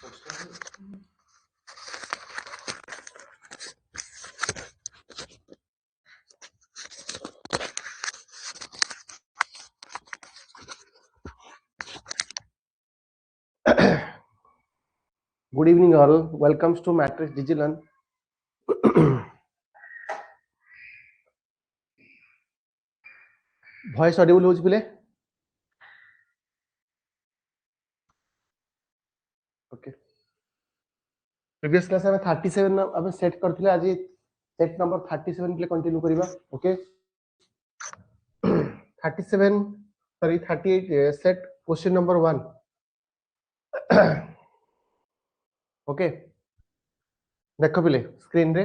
Good evening all. Welcomes to Matrix Digilearn. Voice audible होउछ पिले? Okay. Previous class में 37 अब set करथिले आज सेट नंबर 37 पे कंटिन्यू करिबा. Okay. 37 sorry 38 set question number 1. Okay. देखो पिले स्क्रीन रे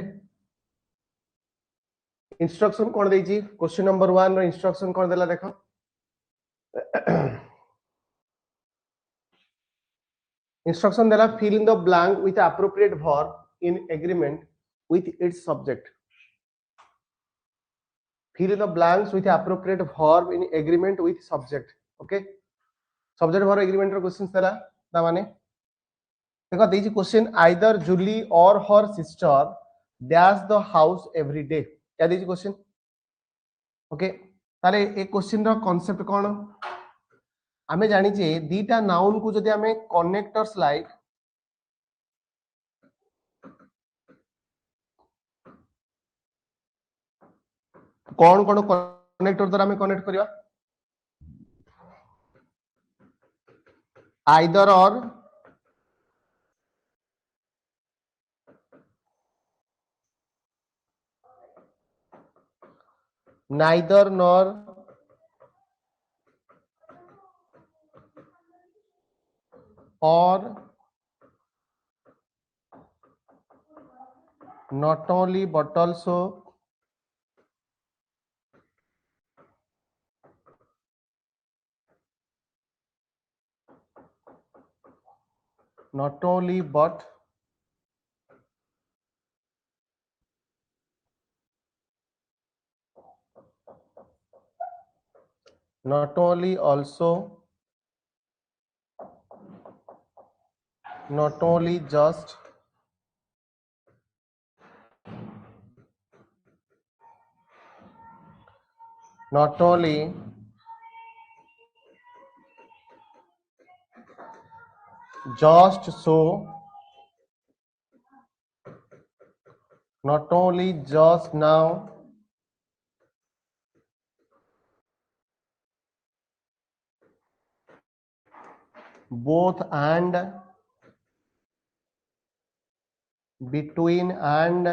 इंस्ट्रक्शन कोन देछि क्वेश्चन नंबर 1 रो इंस्ट्रक्शन कोन देला देखो. Instruction देला fill in the blank with appropriate verb in agreement with its subject. Fill in the blanks with appropriate verb in agreement with subject. Okay. Subject verb agreement row question देला ता माने देखो देछि question either Julie or her sister dash the house every day. क्या देछि question? Okay ताले ए question रो concept कोन? आमे जानि जे दीटा नाउन को जदि आमे कनेक्टर्स लाइक कौन कौन कनेक्टर द्वारा हमें कनेक्ट करिया आइदर और नाइदर नॉर और not only but also not only but not only also not only just not only just so not only just now both and between and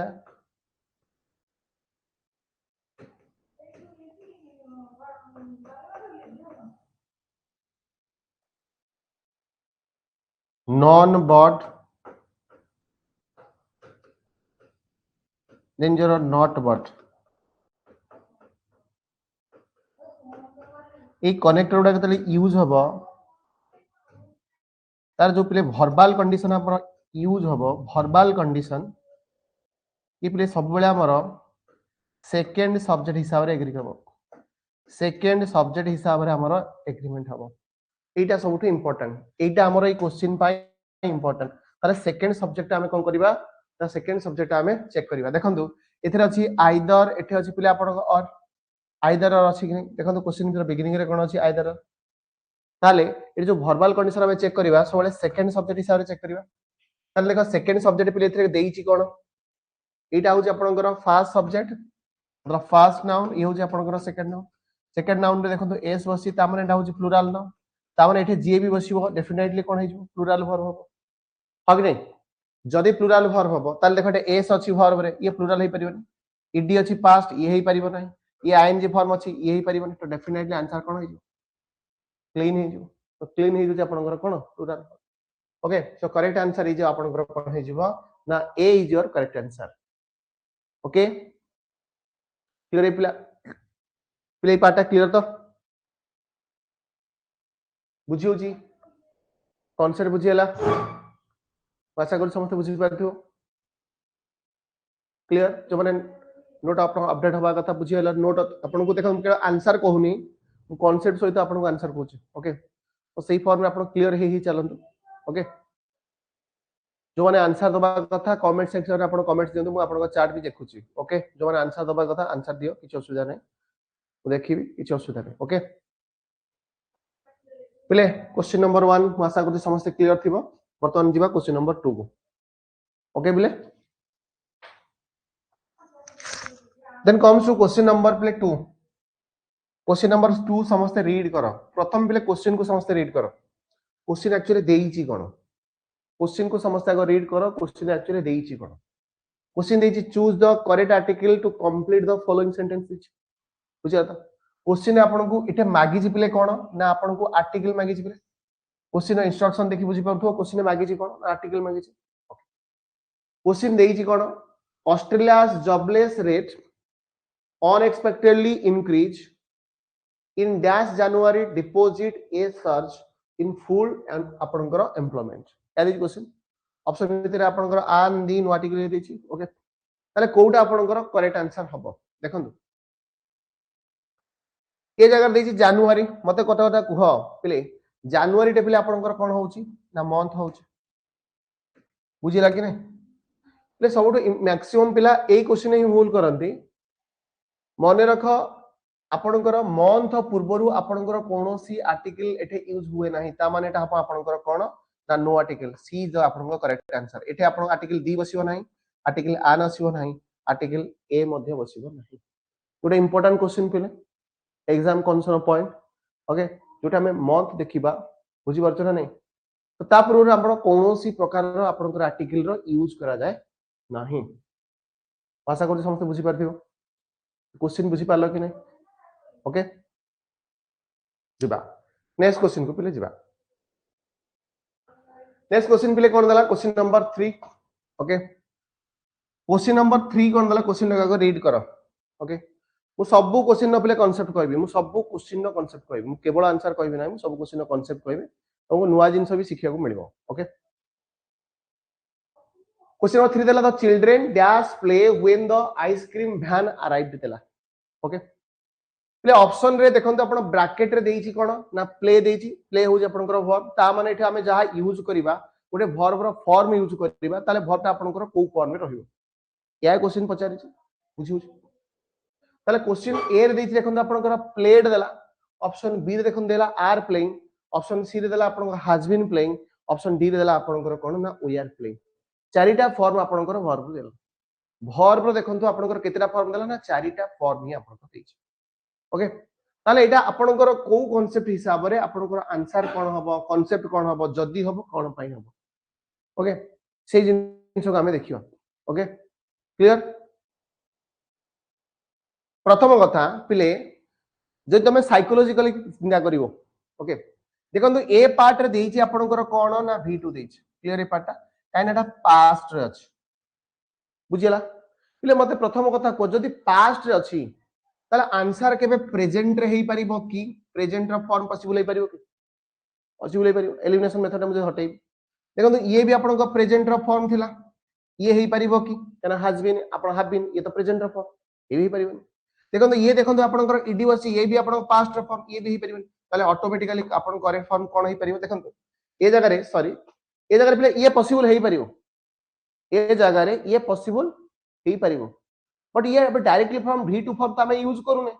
non but then you're not but ए connector गुडा केतले use हबो तार जो प्ले verbal condition हमर use हबो verbal condition ई प्ले सब बेले हमर सेकंड सब्जेक्ट हिसाब रे एग्री हबो सेकंड सब्जेक्ट हिसाब रे हमर एग्रीमेंट हबो एटा सबटु इंपोर्टेंट एटा हमर ए क्वेश्चन पाई इंपोर्टेंट तारे सेकंड सब्जेक्ट हमें कोन करबा ता सेकंड सब्जेक्ट हमें चेक करबा देखंतु एथरे अछि आइदर एथे अछि प्ले आपन और आइदर अछि कि देखंतु क्वेश्चन के बिगिनिंग रे कोन अछि आइदर ताले ए जो वर्बल कंडीशन हमें चेक करबा सबले सेकंड सब्जेक्ट हिसाब रे चेक करबा ताले देखो सेकंड सब्जेक्ट प्ले एथरे देइछि कोन एटा होछि आपनकर फर्स्ट सब्जेक्ट मतलब फर्स्ट नाउन ये होछि आपनकर सेकंड नाउन रे देखंतु एस बसी ता माने एटा होछि प्लुरल नाउन ता माने एठे जे भी बसिबो डेफिनेटली कोन हे जो प्लुरल वर्ब हो हक नै जदि प्लुरल वर्ब हो ताले देखो एटे एस अछि वर्ब रे ये प्लुरल हे परिबो ईडी अछि पास्ट ये हे परिबो नै ये आईएनजी फॉर्म अछि ये हे परिबो तो डेफिनेटली आंसर कोन हे जो क्लीन हे जो तो क्लीन हे जो आपनकर कोन plural okay so correct answer is आपनकर कोन हे जो ना A is your correct answer okay clear प्ला प्ले पार्ट क्लियर तो बुझियो जी कॉन्सेप्ट बुझियला आशा कर समस्त बुझि पारथियो क्लियर जो माने नोट आपन अपडेट होबा कथा बुझियला नोट आपन को देखम के आंसर कहूनी कॉन्सेप्ट सहित आपन को आंसर कहूची ओके तो सही फॉर्म में आपन क्लियर हे ही चलंतु ओके जो माने आंसर दबा कथा कमेंट सेक्शन रे आपण कमेंट्स दियंतु मु आपण चार्ट भी देखुची ओके जो माने आंसर दबा कथा आंसर दियो किछ असुविधा नै मु देखिबी किछ असुविधा नै ओके पिले क्वेश्चन नंबर 1 मु आशा करती समस्त क्लियर थिबो वर्तमान जीवा क्वेश्चन नंबर 2 को ओके पिले then comes to question number पिले 2 क्वेश्चन नंबर 2 समस्त रीड करो प्रथम पिले क्वेश्चन को समस्त रीड करो क्वेश्चन एक्चुअली देईची कोन क्वेश्चन को समस्त आगे रीड करो क्वेश्चन एक्चुअली देईची कोन क्वेश्चन देईची choose the correct article to complete the following sentence बुझा तो क्वेश्चन आपन को इटे मागी जी पिले कोन ना आपन को आर्टिकल मागी जी पिले क्वेश्चन इंस्ट्रक्शन देखि बुझी परथो क्वेश्चन मागी जी कोन आर्टिकल मागी जी question देईची cone ऑस्ट्रेलिया's jobless rate unexpectedly increase in dash January deposit a surge in full and आपनकर एम्प्लॉयमेंट याद इज क्वेश्चन ऑप्शन भितर आपनकर आन दी नो आर्टिकल देछि ओके ताले कोउटा आपनकर करेक्ट आंसर हबो देखंतु ए जगह देछि जनवरी मते कथा कथा कुह पिले जनवरी टे पिले आपनकर कोन होउछि ना मंथ होउछि बुझिला कि नै पिले सबटु मैक्सिमम पिला ए क्वेश्चन ही भूल करंती मने रख आपनकर मंथ पूर्वरु आपनकर कोनोसी आर्टिकल एठे यूज हुए नाही ता माने एटा आपनकर कोन ना नो आर्टिकल सी इज आपनकर करेक्ट आंसर एठे आपन आर्टिकल दी बसियो नाही आर्टिकल आन आसियो नाही आर्टिकल ए मध्ये बसियो नाही गोटे इंपोर्टेंट क्वेश्चन पिले एग्जाम कंसर्न पॉइंट ओके जोटा हमें मंथ देखिबा बुझी परछ ना नहीं तो ता पूर्व आपण कोनोसी प्रकार रो आपनकर आर्टिकल रो यूज करा जाय नाही आशा करी समस्त बुझी परथियो क्वेश्चन बुझी पालो कि नहीं ओके जिबा नेक्स्ट क्वेश्चन को पिले जिबा नेक्स्ट क्वेश्चन पिले कोन दला question number 3 okay question number 3 कोन दला क्वेश्चन लगा को रीड करो ओके मु सब क्वेश्चन न पिले कांसेप्ट कहबी मु सब क्वेश्चन न कांसेप्ट कहबी मु केवल आंसर कहबी ना मु सब क्वेश्चन न कांसेप्ट कहबी और नुवा जिंस भी सिखिया को मिलबो ओके क्वेश्चन नंबर 3 दला the children dash play when the ice cream van arrived दला ओके प्ले ऑप्शन रे देखंतु आपण ब्रैकेट रे देइछि कोन ना प्ले देइछि प्ले हो जे आपनकर वर्ब ता माने एठा हमें जहा यूज करिबा गोटे वर्ब रो फॉर्म यूज करिबा ताले वर्ब ता आपनकर को फॉर्म में रहिबो या क्वेश्चन पचारि छि बुझिउ ताले क्वेश्चन ए रे देइछि देखंतु आपनकर प्लेड देला ऑप्शन बी रे देखंतु देला आर प्लेइंग ऑप्शन सी रे देला आपनकर has been playing option D रे देला आपनकर कोन ना वी आर प्लेइंग चारिटा फॉर्म आपनकर वर्ब देला वर्ब रो देखंतु आपनकर केतेटा फॉर्म देला ना चारिटा फॉर्म ही आपनकर देइछि ओके ताले एटा आपनकर को कांसेप्ट हिसाब रे आपनकर आंसर कोन हबो कांसेप्ट कोन हबो जदी हबो कोन पई हबो ओके से जिंस को हमें देखियो ओके क्लियर प्रथम कथा पिले जे तमे साइकोलॉजिकली चिंता करिवो ओके देखंतु ए पार्ट रे देइछि आपनकर कोन ना v2 देइछि क्लियर ए पार्ट काइन एटा पास्ट रे अछि बुझिला पिले मते प्रथम कथा को जदी पास्ट रे अछि ताला आंसर केबे प्रेजेंट रे हेई परिबो कि प्रेजेंट रो फॉर्म पॉसिबल हेई परिबो कि पॉसिबल हेई परिबो एलिमिनेशन मेथड मुझे हटेई देखो ये भी आपन को प्रेजेंट रो फॉर्म थिला ये हेई परिबो कि कना हैज बीन आपन हैव बीन ये तो प्रेजेंट रो फॉर्म ये भी परिबो देखो ये देखो आपन को ईडी वसी ये भी आपन पास्ट रो फॉर्म ये भी हेई परिबो ताले ऑटोमेटिकली आपन करेक्ट फॉर्म कोन हेई परिबो देखो ए जगह रे सॉरी ए जगह रे ये पॉसिबल हेई परिबो ए जगह रे ये पॉसिबल हेई परिबो बट ये अब डायरेक्टली फ्रॉम v2 फॉर्म त हमें यूज करूने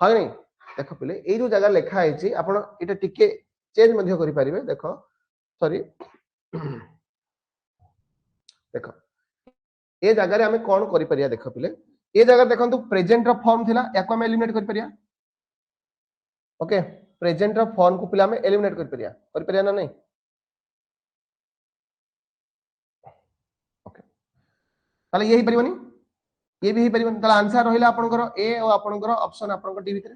हां नहीं देखो पहले ए जो जगह लिखा है छी आपण एटा टिके चेंज मध्ये करि परिबे देखो सॉरी देखो ए जगह रे हमें कोन करि परिया देखो पहले ए जगह देखंतु प्रेजेंट रो फॉर्म थिला याको हमें एलिमिनेट करि परिया ओके प्रेजेंट रो फॉर्म को पहले हमें एलिमिनेट करि परिया ना नहीं ओके ताले यही परिबनी ये भी परिबन ताला आंसर रहिला आपनकर ए और आपनकर ऑप्शन आपनकर डी भीतर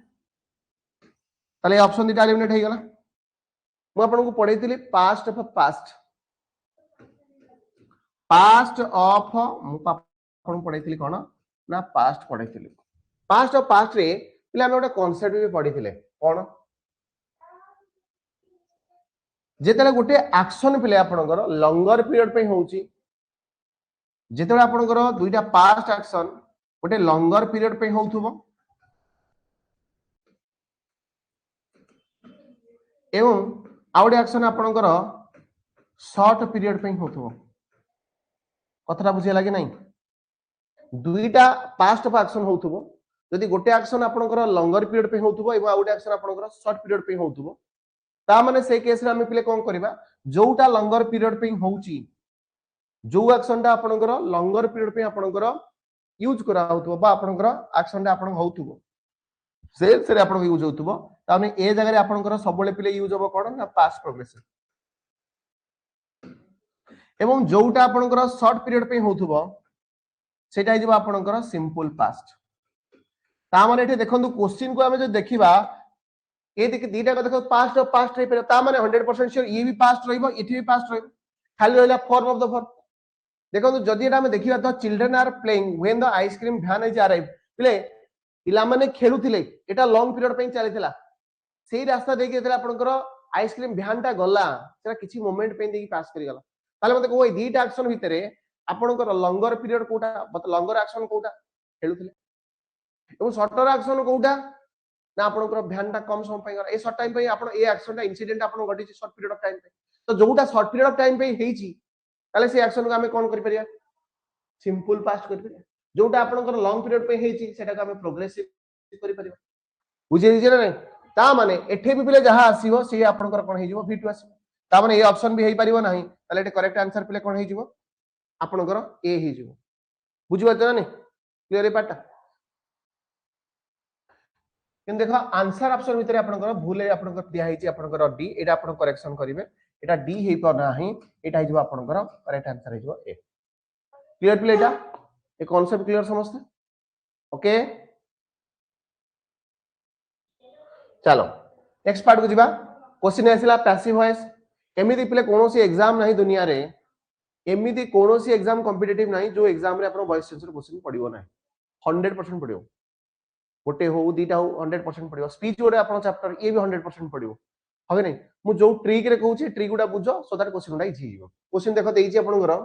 ताले ऑप्शन दिटा एलिमिनेट हे गला मु आपन को पढैतिली पास्ट ऑफ पास्ट मु आपन पढैतिली कोन ना पास्ट पढैतिली पास्ट ऑफ पास्ट रे पिला हम ओटा कांसेप्ट भी पढिथिले कोन जेतेला गोटे एक्शन पिले आपनकर लॉन्गर पीरियड पे होउची जेतेला आपनकर दुईटा पास्ट एक्शन गोटे लॉन्गर पीरियड पे होउथबो एवं आउट एक्शन आपनकर शॉर्ट पीरियड पे होउथबो कथरा बुझे लागे नहीं दुईटा पास्ट ऑफ एक्शन होथुबो यदि गोटे एक्शन आपनकर लॉन्गर पीरियड पे होथुबो एवं आउट एक्शन आपनकर शॉर्ट पीरियड पे होथुबो ता माने से केस रे हम पिले कोन करबा जोटा लॉन्गर पीरियड पे होउची जो एक्शन ता आपनकर लॉन्गर पीरियड पे आपनकर यूज करा होथुबो बा आपनकर एक्शन ता आपन होथुबो से रे आपन यूज होथुबो ता माने ए जगह रे आपनकर सबले पिले यूज होबो कोन ना पास्ट प्रोग्रेसिव एवं जोटा आपनकर शॉर्ट पीरियड पे होथुबो सेटा हिजबो आपनकर सिंपल पास्ट ता माने एठे देखंतु क्वेश्चन को हमें जो देखिबा ए देखि दीटा को देखो पास्ट रे पे ता माने 100% श्योर ये भी पास्ट रहइबो इथि भी पास्ट रहइबो खाली रहला फॉर्म ऑफ द वर्ब देखो जदि एटा हम देखिबा तो children are playing when the ice cream van is arrive play पिला माने खेलुथिले एटा लॉन्ग पीरियड पे चलीथिला सेही रास्ता देखि एतला आपनकर आइसक्रीम वैन ता गला सेटा किछि मोमेंट पे देखि पास करि गला ताले मते को ए दीटा एक्शन भितरे आपनकर लॉन्गर पीरियड कोटा मतलब लॉन्गर एक्शन कोटा खेलुथिले एवं शॉर्टर एक्शन कोटा ना आपनकर वैन ता कम समय पे गला ए शॉर्ट टाइम पे आपन ए एक्शन ता इंसिडेंट आपन घटी शॉर्ट पीरियड ऑफ टाइम पे तो जोटा शॉर्ट पीरियड ऑफ टाइम पे हेची ताले से एक्शन को हमें कोन करि परिया सिंपल पास्ट करि परिया जोटा आपनकर लॉन्ग पीरियड पे हेची सेटा को हमें प्रोग्रेसिव करि परिया बुझे दिजे ना ता माने एठे भी पिले जहा आसीबो से आपनकर कोन हेजिवो v2 आसीबो ता माने ए ऑप्शन भी हेई परिबो नाही ताले एटे करेक्ट आंसर पिले कोन हेजिवो आपनकर ए हेजिवो बुझि पाछना नै क्लियर ए पाटा किन देखो आंसर ऑप्शन भितर आपनकर भूल है आपनकर दिया हेची आपनकर डी एटा आपन करेक्शन करिवे एटा डी हेई पर नाही एटा हेजिवो आपनकर करेक्ट आंसर हेजिवो ए क्लियर प्ले एटा ए कांसेप्ट क्लियर समझते ओके चलो नेक्स्ट पार्ट को जिबा क्वेश्चन आसिला पैसिव वॉइस एमिति पिले कोनोसी एग्जाम नाही दुनिया रे एमिति कोनोसी एग्जाम कॉम्पिटिटिव नाही जो एग्जाम रे आपन वॉइस सेंसर क्वेश्चन पडिवो नाही 100% पडिवो गोटे हो दीटा हो 100% पडिवो स्पीच गोटे आपन चैप्टर ये भी 100% पडिवो हबे नै मु जो ट्रिक रे कहूची ट्रिक गुडा बुझो सो दैट क्वेश्चन गुडा इजी हिबो क्वेश्चन देखो देइची आपनकर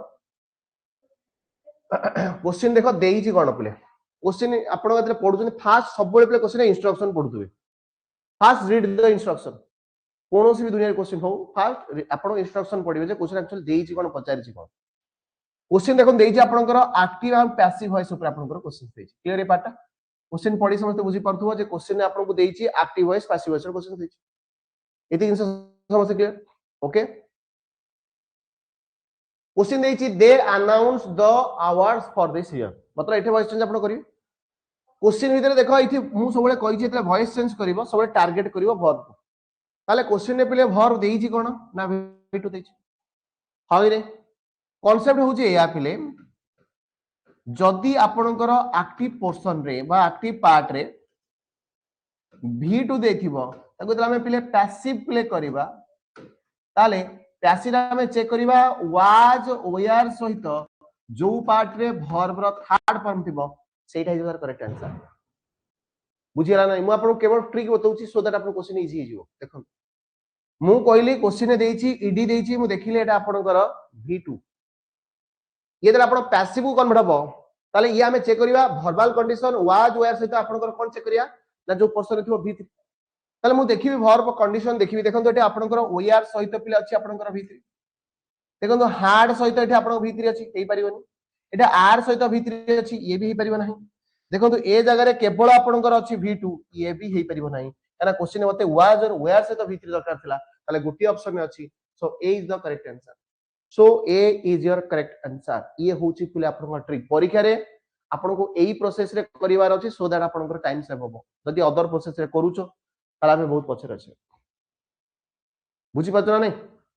क्वेश्चन देखो देइची कोन पिले क्वेश्चन आपन गतरे पढुछन फास्ट सब बेले पिले क्वेश्चन इंस्ट्रक्शन पढुथुबे फास्ट रीड द इंस्ट्रक्शन कोनोसी भी दुनिया रे क्वेश्चन हो फास्ट आपन इंस्ट्रक्शन पढिबे जे क्वेश्चन एक्चुअली देइची कोन पचारिची कोन क्वेश्चन देखो देइची आपनकर एक्टिव एंड पैसिव वॉइस ऊपर आपनकर क्वेश्चन देइची क्लियर ए पाटा क्वेश्चन पढी समस्त बुझी परथुवा जे क्वेश्चन आपन को देइची एक्टिव वॉइस पैसिव वॉइस रो क्वेश्चन देइची एति जिंस समस्त क्लियर ओके क्वेश्चन देइची they announce the awards for this year मतलब एठे वॉइस चेंज आपन करिवे क्वेश्चन भितर देखो इथि मु सबले कहि जे वॉइस चेंज करिवो सबले टारगेट करिवो वर्ब ताले क्वेश्चन ने पिले वर्ब देइची कोन ना v2 देइची हाइ रे कांसेप्ट होउची या पिले जदि आपनकर एक्टिव पोर्शन रे बा एक्टिव पार्ट रे v2 देथिबो ताको तला हम पिले पैसिव प्ले करिबा ताले पैसिव हम चेक करिबा वाज वेयर सहित जो पार्ट रे वर्ब रो थर्ड फॉर्म थिबो सेटा इज योर करेक्ट आंसर बुझिला नै मु आपन केवल ट्रिक बताउची सो दैट आपन क्वेश्चन इजी हिजिवो देखो मु कहली क्वेश्चन ने देइची ईडी देइची मु देखिले एटा आपनकर v2 ये दला आपन पैसिव को कन्वर्ट हबो ताले ये हमें चेक करिवा वर्बल कंडीशन वाज वेयर सहित आपनकर कोन चेक करिया ना जो पर्सन थिबो v3 ताले मु देखिबी वर्ब कंडीशन देखिबी देखंतो एटा आपनकर वेयर सहित पिले अछि आपनकर v3 देखंतो हार्ड सहित एटा आपनकर v3 अछि हेई परिबोनी एटा आर सहित v3 अछि ये भी हेई परिबो नाही देखंतो ए जगह रे केवल आपनकर अछि v2 ये भी हेई परिबो नाही काना क्वेश्चन मते वाज और वेयर सहित v3 दरकार थिला ताले गोटी ऑप्शन में अछि so A is the correct answer so A is your correct answer ये होची पिले आपनकर ट्रिक परीक्षा रे आपन को एई प्रोसेस रे करिवार अछि सो दैट आपनकर टाइम सेव होबो जदि अदर प्रोसेस रे करूचो ताला हमें बहुत पछर अछि बुझी पाछना नै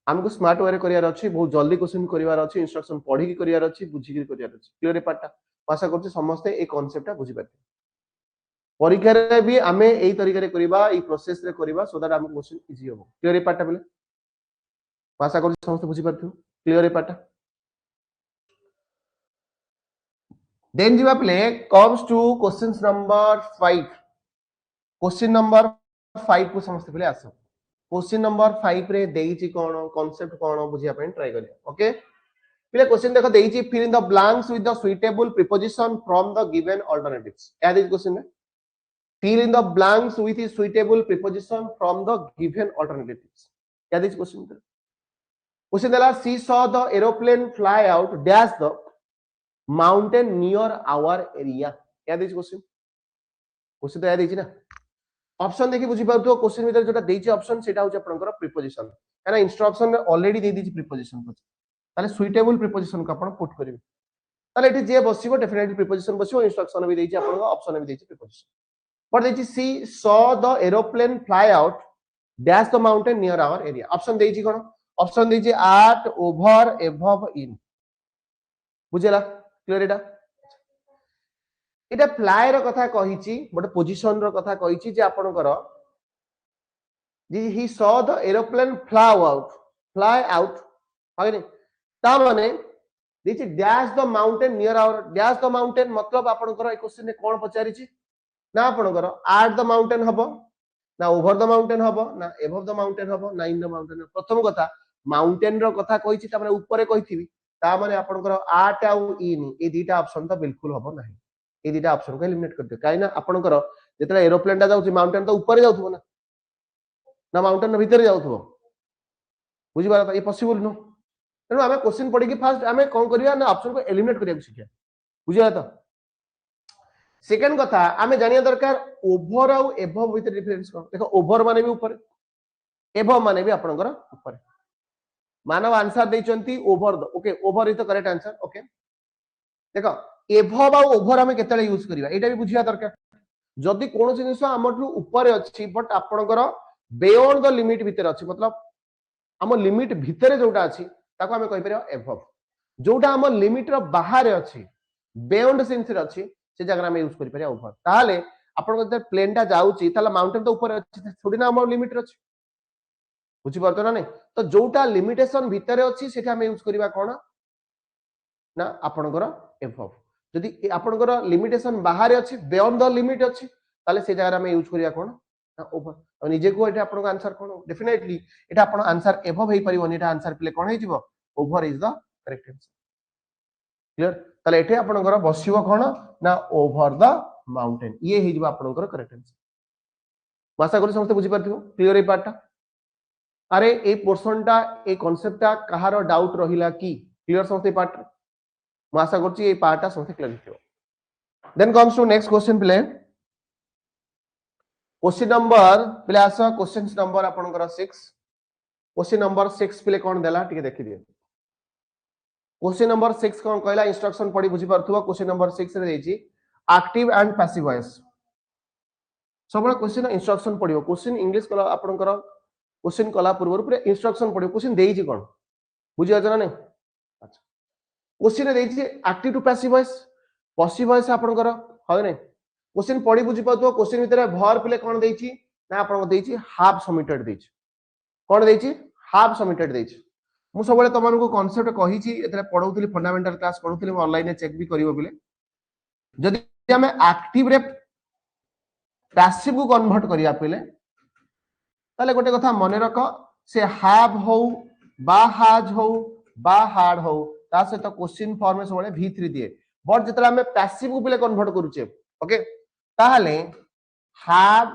हमको स्मार्ट वे रे करिवार अछि बहुत जल्दी क्वेश्चन करिवार अछि इंस्ट्रक्शन पढी की करिवार अछि बुझी की करिवार अछि क्लियर ए पाटा आशा करछि समस्त ए कांसेप्ट बुझी पाते परीक्षा रे भी हमें एई तरीका रे करिबा एई प्रोसेस रे करिबा सो दैट हमको क्वेश्चन इजी होबो क्लियर ए पाटा बोले आशा करछि समस्त बुझी पारथियो क्लियर ए पाटा देन जीवा play comes to questions number 5 question number 5 को समस्त प्ले आसो क्वेश्चन नंबर 5 रे देइची कोन कांसेप्ट कोन बुझिया पे ट्राई करिया ओके प्ले क्वेश्चन देखो देइची fill in the blanks with the suitable preposition from the given alternatives या this question fill in the blanks with a suitable preposition from the given alternatives क्या this question question देला she saw the aeroplane fly out dash the mountain near our area क्या देछि question question तो या देछि ना option देखि बुझी पाउतो क्वेश्चन भीतर जोटा देछि ऑप्शन सेटा होछ आपनकर प्रीपोजिशन काना इंस्ट्रक्शन में ऑलरेडी दे दिछि प्रीपोजिशन को ताले सुइटेबल प्रीपोजिशन को आपण पुट करिवे ताले एठी जे बसिबो डेफिनेटली प्रीपोजिशन बसिबो इंस्ट्रक्शन भी देछि आपन ऑप्शन भी देछि प्रीपोजिशन पर देछि she saw the aeroplane fly out dash the mountain near our area option देछि कोन ऑप्शन देछि एट ओवर एबव इन बुझेला क्लियर एटा फ्लाई रो कथा कहिछि बट पोजीशन रो कथा कहिछि जे आपनकर जी he saw the aeroplane fly out हागे ता माने this dash the mountain near our dash the mountain मतलब आपनकर ए क्वेश्चन ने कोन पचारि छि ना आपनकर एट द माउंटेन हबो ना ओवर द माउंटेन हबो ना एबव द माउंटेन हबो ना इन द माउंटेन प्रथम कथा माउंटेन रो कथा कहिछि ता माने ऊपर कहिथिबी ता माने आपनकर एट आउ इन ए दीटा ऑप्शन तो बिल्कुल हबो नाही ए दीटा ऑप्शन को एलिमिनेट कर दियो काई ना आपनकर जेतला एरोप्लेन ता जाउछि माउंटेन तो ऊपर जाउथबो ना माउंटेन भीतर जाउथबो बुझी बात ये पॉसिबल नो तेणु आम क्वेश्चन पढ़ी फास्ट आम कौन करवा ना ऑप्शन को एलिमिनेट करने शिखा बुझा तो सेकेंड कथा आम जानिया दरकार ओभर आउ एभव भीतर डिफरेंस कौन देखो ओभर माने भी ऊपर एभव माने भी आपनकर ऊपर मानव आंसर देचंती over the okay over is the correct answer okay देखो एभव आउ ओभर आम केतले यूज करबा एटा भी बुझिया दरकार जदि कोन जिनिस हमरु ऊपर अछि बट आपनकर बियॉन्ड द लिमिट भीतर अछि मतलब हम लिमिट भीतर जोटा अछि ताको हमें कहि परियो एभव जोटा हम लिमिट रो बाहर अछि बियॉन्ड सेंस रे अछि से जगह हम यूज करि परियो ओभर ताले आपन जब प्लेन टा जाउची ताला माउंटेन तो ऊपर अछि थोड़ी ना हम लिमिट रे अछि बुझी परतो ना नहीं तो जोटा लिमिटेशन भीतर अछि सेटा हम यूज करिवा कोन ना आपनकर एभव जदि आपनकर लिमिटेशन बाहर अछि बियॉन्ड द लिमिट अछि ताले से जगह हम यूज करिया कोन ना ओभर और निजे को एटा आपन आंसर कोन डेफिनेटली एटा आपन आंसर एभव हेई परिबो एटा आंसर प्ले कोन हेई जिवो over is the correct answer clear ताले एटे आपनकर बसिबो कोन ना ओभर द माउंटेन ये हेई जिवो आपनकर करेक्ट आंसर आशा करी समस्त बुझी परथिबो क्लियर ए पार्ट अरे ए पोर्शन टा ए कांसेप्ट टा कहारो डाउट रहिला की क्लियर समस्त पार्ट मैं आशा करछि ए पार्ट टा समस्त क्लियर हिथिबो then comes to next question प्ले क्वेश्चन नंबर प्ले आस क्वेश्चन नंबर आपनकर 6 क्वेश्चन नंबर 6 प्ले कोन देला ठीक देखि दियो क्वेश्चन नंबर 6 कोन कहला इंस्ट्रक्शन पढी बुझी परथुवा क्वेश्चन नंबर 6 रे देछि एक्टिव एंड पैसिव वॉइस सबले क्वेश्चन इंस्ट्रक्शन पढियो क्वेश्चन इंग्लिश कला आपनकर क्वेश्चन कला पूर्व पूरे इंस्ट्रक्शन पढियो क्वेश्चन देछि कोन बुझी आछना नै अच्छा क्वेश्चन देछि एक्टिव टू पैसिव वॉइस आपनकर हो नै क्वेश्चन पढी बुझी पातो क्वेश्चन भीतर वर्ब प्ले कोन देछि ना आपन देछि हाफ सबमिटेड देछि कोन देछि हाफ सबमिटेड देछि मु सबले तमन को कांसेप्ट कहिछि एतले पढौतली फंडामेंटल क्लास पढौतली म ऑनलाइन चेक भी करिवो बिले जदि हम एक्टिव रे पैसिव को कन्वर्ट करिया पले ताले गोटे कथा मने रख से हैव हो बा हैज हो बा हैड हो ता से तो क्वेश्चन फॉर्म में सबले v3 दिए बट जतले हम पैसिव को पले कन्वर्ट करूचे ओके ताहले हैव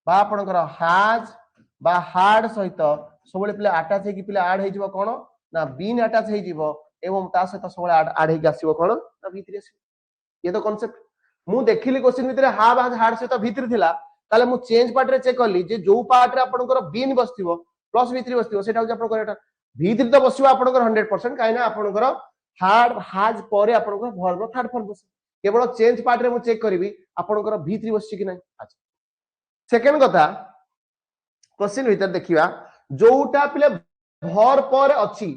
बा आपनकर हैज बा हैड सहित सबले पले अटैच हे कि पले ऐड हे जिवो कोन ना बीन अटैच हे जिवो एवं ता सहित सबले ऐड हे कि आसीबो कोन ना v3 आसीबो ये तो कांसेप्ट मु देखिली क्वेश्चन भीतर हैव हैज हैड सहित v3 थिला ताले मु चेंज पार्ट रे चेक करली जे जो पार्ट रे आपनकर बीन बसथिबो प्लस v3 बसथिबो सेटा हो आपन करेक्ट v3 तो बसिबो आपनकर 100% काई ना आपनकर हैड हैज परे आपनकर वर्ब थर्ड फॉर्म बस केवल चेंज पार्ट रे मु चेक करबी आपनकर v3 बसछि कि नै अच्छा सेकंड कथा क्वेश्चन भीतर देखिबा जोटा पले भर पर अछि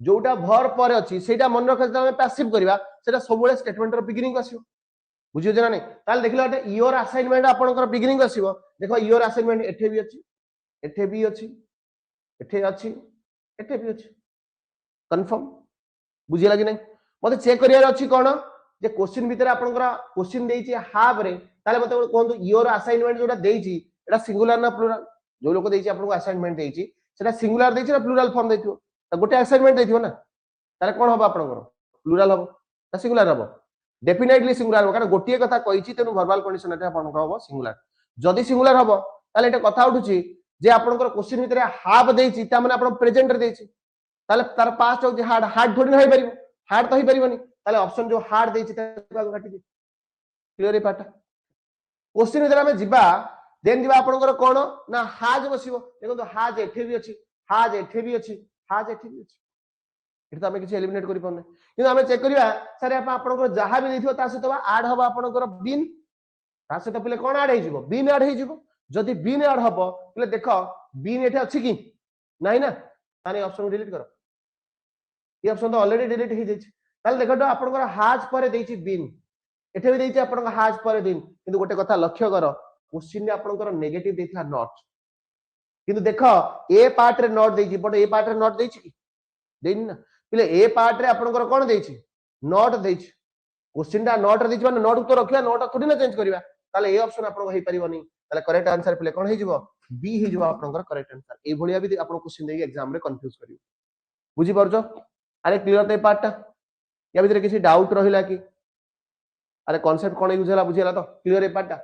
जोटा भर पर अछि सेटा मन रख हम पैसिव करबा सेटा सबले स्टेटमेंट रो बिगिनिंग आसीबो बुझियो जना नै ताल देखिला योर असाइनमेंट आपनकर बिगिनिंग आसीबो देखो योर असाइनमेंट एठे भी अछि एठे भी अछि एठे अछि एठे भी अछि कंफर्म बुझिला कि नै मते चेक करियार अछि कोन जे क्वेश्चन भीतर आपनकर क्वेश्चन देछि हाफ रे ताले मते कोन योर असाइनमेंट जोटा देछि एटा सिंगुलर ना प्लुरल जो लोक देछि आपनको असाइनमेंट देछि सेटा सिंगुलर देछि ना प्लुरल फॉर्म देथियो त गोटे असाइनमेंट देथियो ना ताले कोन होबा आपनकर प्लुरल होबो ना सिंगुलर होबो डेफिनेटली सिंगुलर होबो कारण गोटिए कथा कहिछि तेनु वर्बल कंडीशन एटा आपनकर होबो सिंगुलर जदि सिंगुलर होबो ताले एटा कथा उठुछि जे आपनकर क्वेश्चन भीतर हाफ देछि ता माने आपन प्रेजेंट रे देछि ताले तार पास्ट हो जे हार्ड हार्ड थोड़ी ना होई परिबो हार्ड तो होई परिबोनी ताले ऑप्शन जो हार्ड देछि ताको काटि दे क्लियर ए पार्ट क्वेश्चन जरा हमें जिबा देन जिबा आपनकर कोन ना हाज बसिबो देखो तो हाज एठे भी अछि हाज एठे भी अछि हाज एठे भी अछि इटा हमें किछ एलिमिनेट करि पने किंतु हमें चेक करिया सर आपनकर जहा भी देथियो ता सहित ऐड हबो आपनकर बिन ता सहित पले कोन ऐड हे जिवो बिन ऐड हे जिवो जदि बिन ऐड हबो पले देखो बिन एठे अछि कि नाही ना ताने ऑप्शन डिलीट करो ये ऑप्शन तो ऑलरेडी डिलीट हे जाइछ ताले देखो तो आपनकर हाज पर देछि बिन एठे भी देछि आपनकर हाज पर बिन किंतु गोटे कथा लक्ष्य करो क्वेश्चन ने आपनकर नेगेटिव देथिला नॉट किंतु देखो ए पार्ट रे नॉट देछि बट ए पार्ट रे नॉट देछि कि देनि ना पले ए पार्ट रे आपनकर कोन देछि नॉट देछि क्वेश्चन टा नॉट रे देछि माने नॉट तो रखिया नॉट थोड़ी ना चेंज करिवा ताले ए ऑप्शन आपन होई परिबोनी ताले करेक्ट आंसर पले कोन हे जिवो बी हे जिवो आपनकर करेक्ट आंसर ए भलिया भी आपन क्वेश्चन देई एग्जाम रे कंफ्यूज करियो बुझी परजो अरे क्लियर ते पार्ट टा या भीतर किसी डाउट रहिला कि अरे कांसेप्ट कोन यूज हला बुझिला तो क्लियर ए पार्ट टा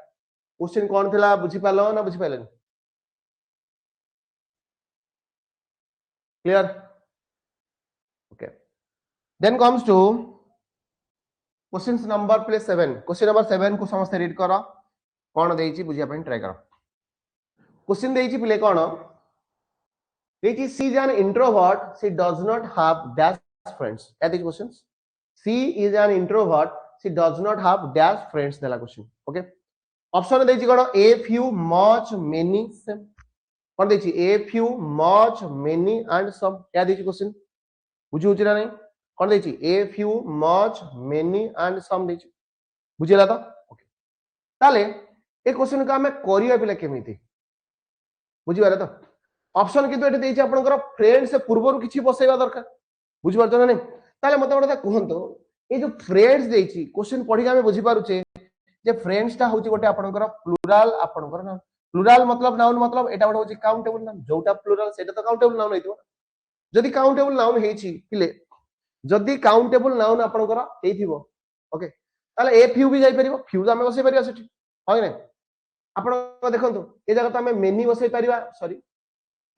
क्वेश्चन कोन थिला बुझी पालो ना बुझी पाइलेन clear okay then comes to question number प्ले 7 क्वेश्चन नंबर 7 को समस्त रीड करो कोन देइची बुझिया पई ट्राई करो क्वेश्चन देइची प्ले कोन देइची she is an introvert she does not have dash friends क्या this question she is an introvert she does not have dash friends देला क्वेश्चन ओके ऑप्शन देइची कोन a few much many some कोन देइची a few much many and some क्या देइची question बुझी होची ना नहीं कोन देइची a few much many and some देइची बुझिला तो ओके ताले ए क्वेश्चन का हमें करिया पिले केमिति बुझी बारे तो ऑप्शन किंतु एटे देइची आपनकर फ्रेंड से पूर्वरु किछि बसैबा दरकार बुझी पारछ ना नहीं ताले मते गोटे कहंतो ए जो फ्रेंड्स देइची क्वेश्चन पढी के हमें बुझी पारुचे जे फ्रेंड्स टा होची गोटे आपनकर प्लुरल आपनकर नाम प्लुरल मतलब नाउन मतलब एटा गोटे होची काउंटेबल नाउन जोटा प्लुरल सेटा तो काउंटेबल नाउन हेतिबो जदि काउंटेबल नाउन हेछि पिले जदि काउंटेबल नाउन आपनकर हेथिबो ओके ताले ए फ्यू भी जाई परिबो फ्यू तो हमें बसै परिबा सेठी होय नै आपण देखंतु ए जगह तो हमें मेनी बसै परिबा सॉरी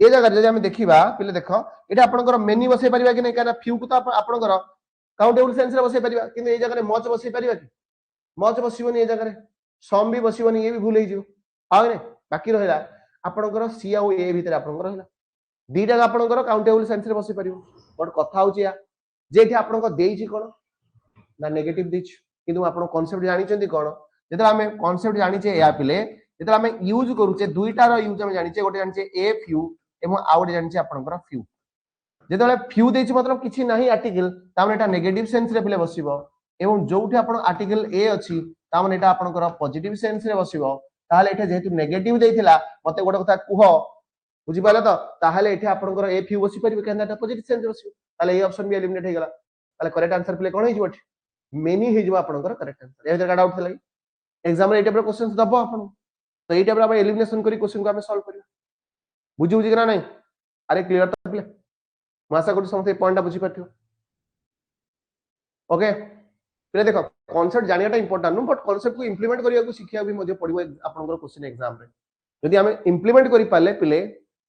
ए जगह जदि हमें देखिबा पिले देखो एटा आपनकर मेनी बसै परिबा कि नै काना फ्यू को तो आपनकर काउंटेबल सेंस रे बसै परिबा किंतु ए जगह रे मच बसै परिबा कि मच बसिबोनी ए जगह रे सम भी बसिबोनी ये भी भूल हे जिवो होय नै बाकी रहला आपनकर सी आ ए भीतर आपनकर रहला दीटा आपनकर काउंटेबल सेंस रे बसै परिबो बट कथा होची या जेठी आपनकर देइची कोन ना नेगेटिव देइची किंतु आपण कांसेप्ट जानि चंदी कोन जेते हमें कांसेप्ट जानि छे या पिले जेते हमें यूज करूचे दुईटा रो यूज हम जानि छे गोटे जानि छे ए फ्यू एवं आउट जानि छे आपनकर फ्यू जेते फ्यू देइची मतलब किछि नाही आर्टिकल तामने एटा नेगेटिव सेंस रे पिले बसिबो एवं जोठी आपण आर्टिकल ए अछि तामने एटा आपनकर पॉजिटिव सेंस रे बसिबो ताहाले एटा जेतु नेगेटिव देइथिला मते गोटे कथा कुह बुझी पाले तो ताहाले एठी आपनकर ए फ्यू बसि परिबे केनटा पॉजिटिव सेंस रे बसिबो ताले ए ऑप्शन भी एलिमिनेट हे गेला ताले करेक्ट आंसर प्ले कोन हे जिवो मेनी हे जिवो आपनकर करेक्ट आंसर ए भीतर का डाउट थला एग्जाम रे ए टाइप रो क्वेश्चंस दबो आपन तो ए टाइप रो एलिमिनेशन करी क्वेश्चन को हमें सॉल्व करियो बुझी बुझी ना नहीं अरे क्लियर तो प्ले मासा को समथे पॉइंट बुझी पाथियो ओके प्ले देखो कांसेप्ट जानियाटा इंपोर्टेंट नो बट कांसेप्ट को इंप्लीमेंट करिया को शिखिया भी मध्ये पड़िबो आपनकर क्वेश्चन एग्जाम रे यदि हमें इंप्लीमेंट करि पाले पिले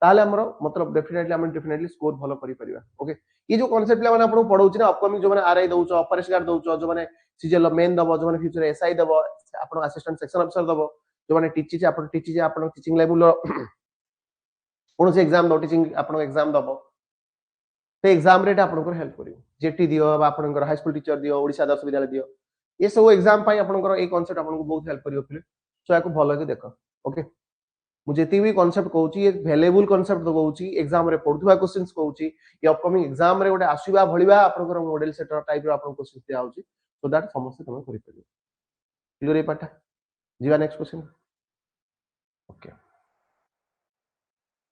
ताले हमरो मतलब डेफिनेटली स्कोर भलो करि परिबा ओके ये जो कांसेप्ट ले माने आपन पढौछि ना अपकमिंग जो माने आरआई दउछो ऑपरेशन गार्ड दउछो जो माने सीजीएल मेन दबो जो माने फ्यूचर एसआई दबो आपन असिस्टेंट सेक्शन ऑफिसर दबो जो माने टीची आपन टीचिंग लेवल कोन से एग्जाम दो टीचिंग आपन एग्जाम दबो ते एग्जाम रेट आपन को हेल्प करियो जेटी दियो बा आपन हाई स्कूल टीचर दियो ओडिसा दर्श विद्यालय दियो ये सब एग्जाम पाई आपन को ए कांसेप्ट आपन को बहुत हेल्प करियो फिर सो याको भलो के देखो ओके मुझे भी कांसेप्ट कहूची ये वैल्यूएबल कांसेप्ट तो कहूची एग्जाम रे पढुवा क्वेश्चंस कहूची ये अपकमिंग एग्जाम रे गोटे आसीबा भलिबा आपन मॉडल सेटर टाइप रो आपन क्वेश्चन दिया होची सो दैट समस्त तुम करि परियो क्लियर ए पाठा जीवा नेक्स्ट क्वेश्चन ओके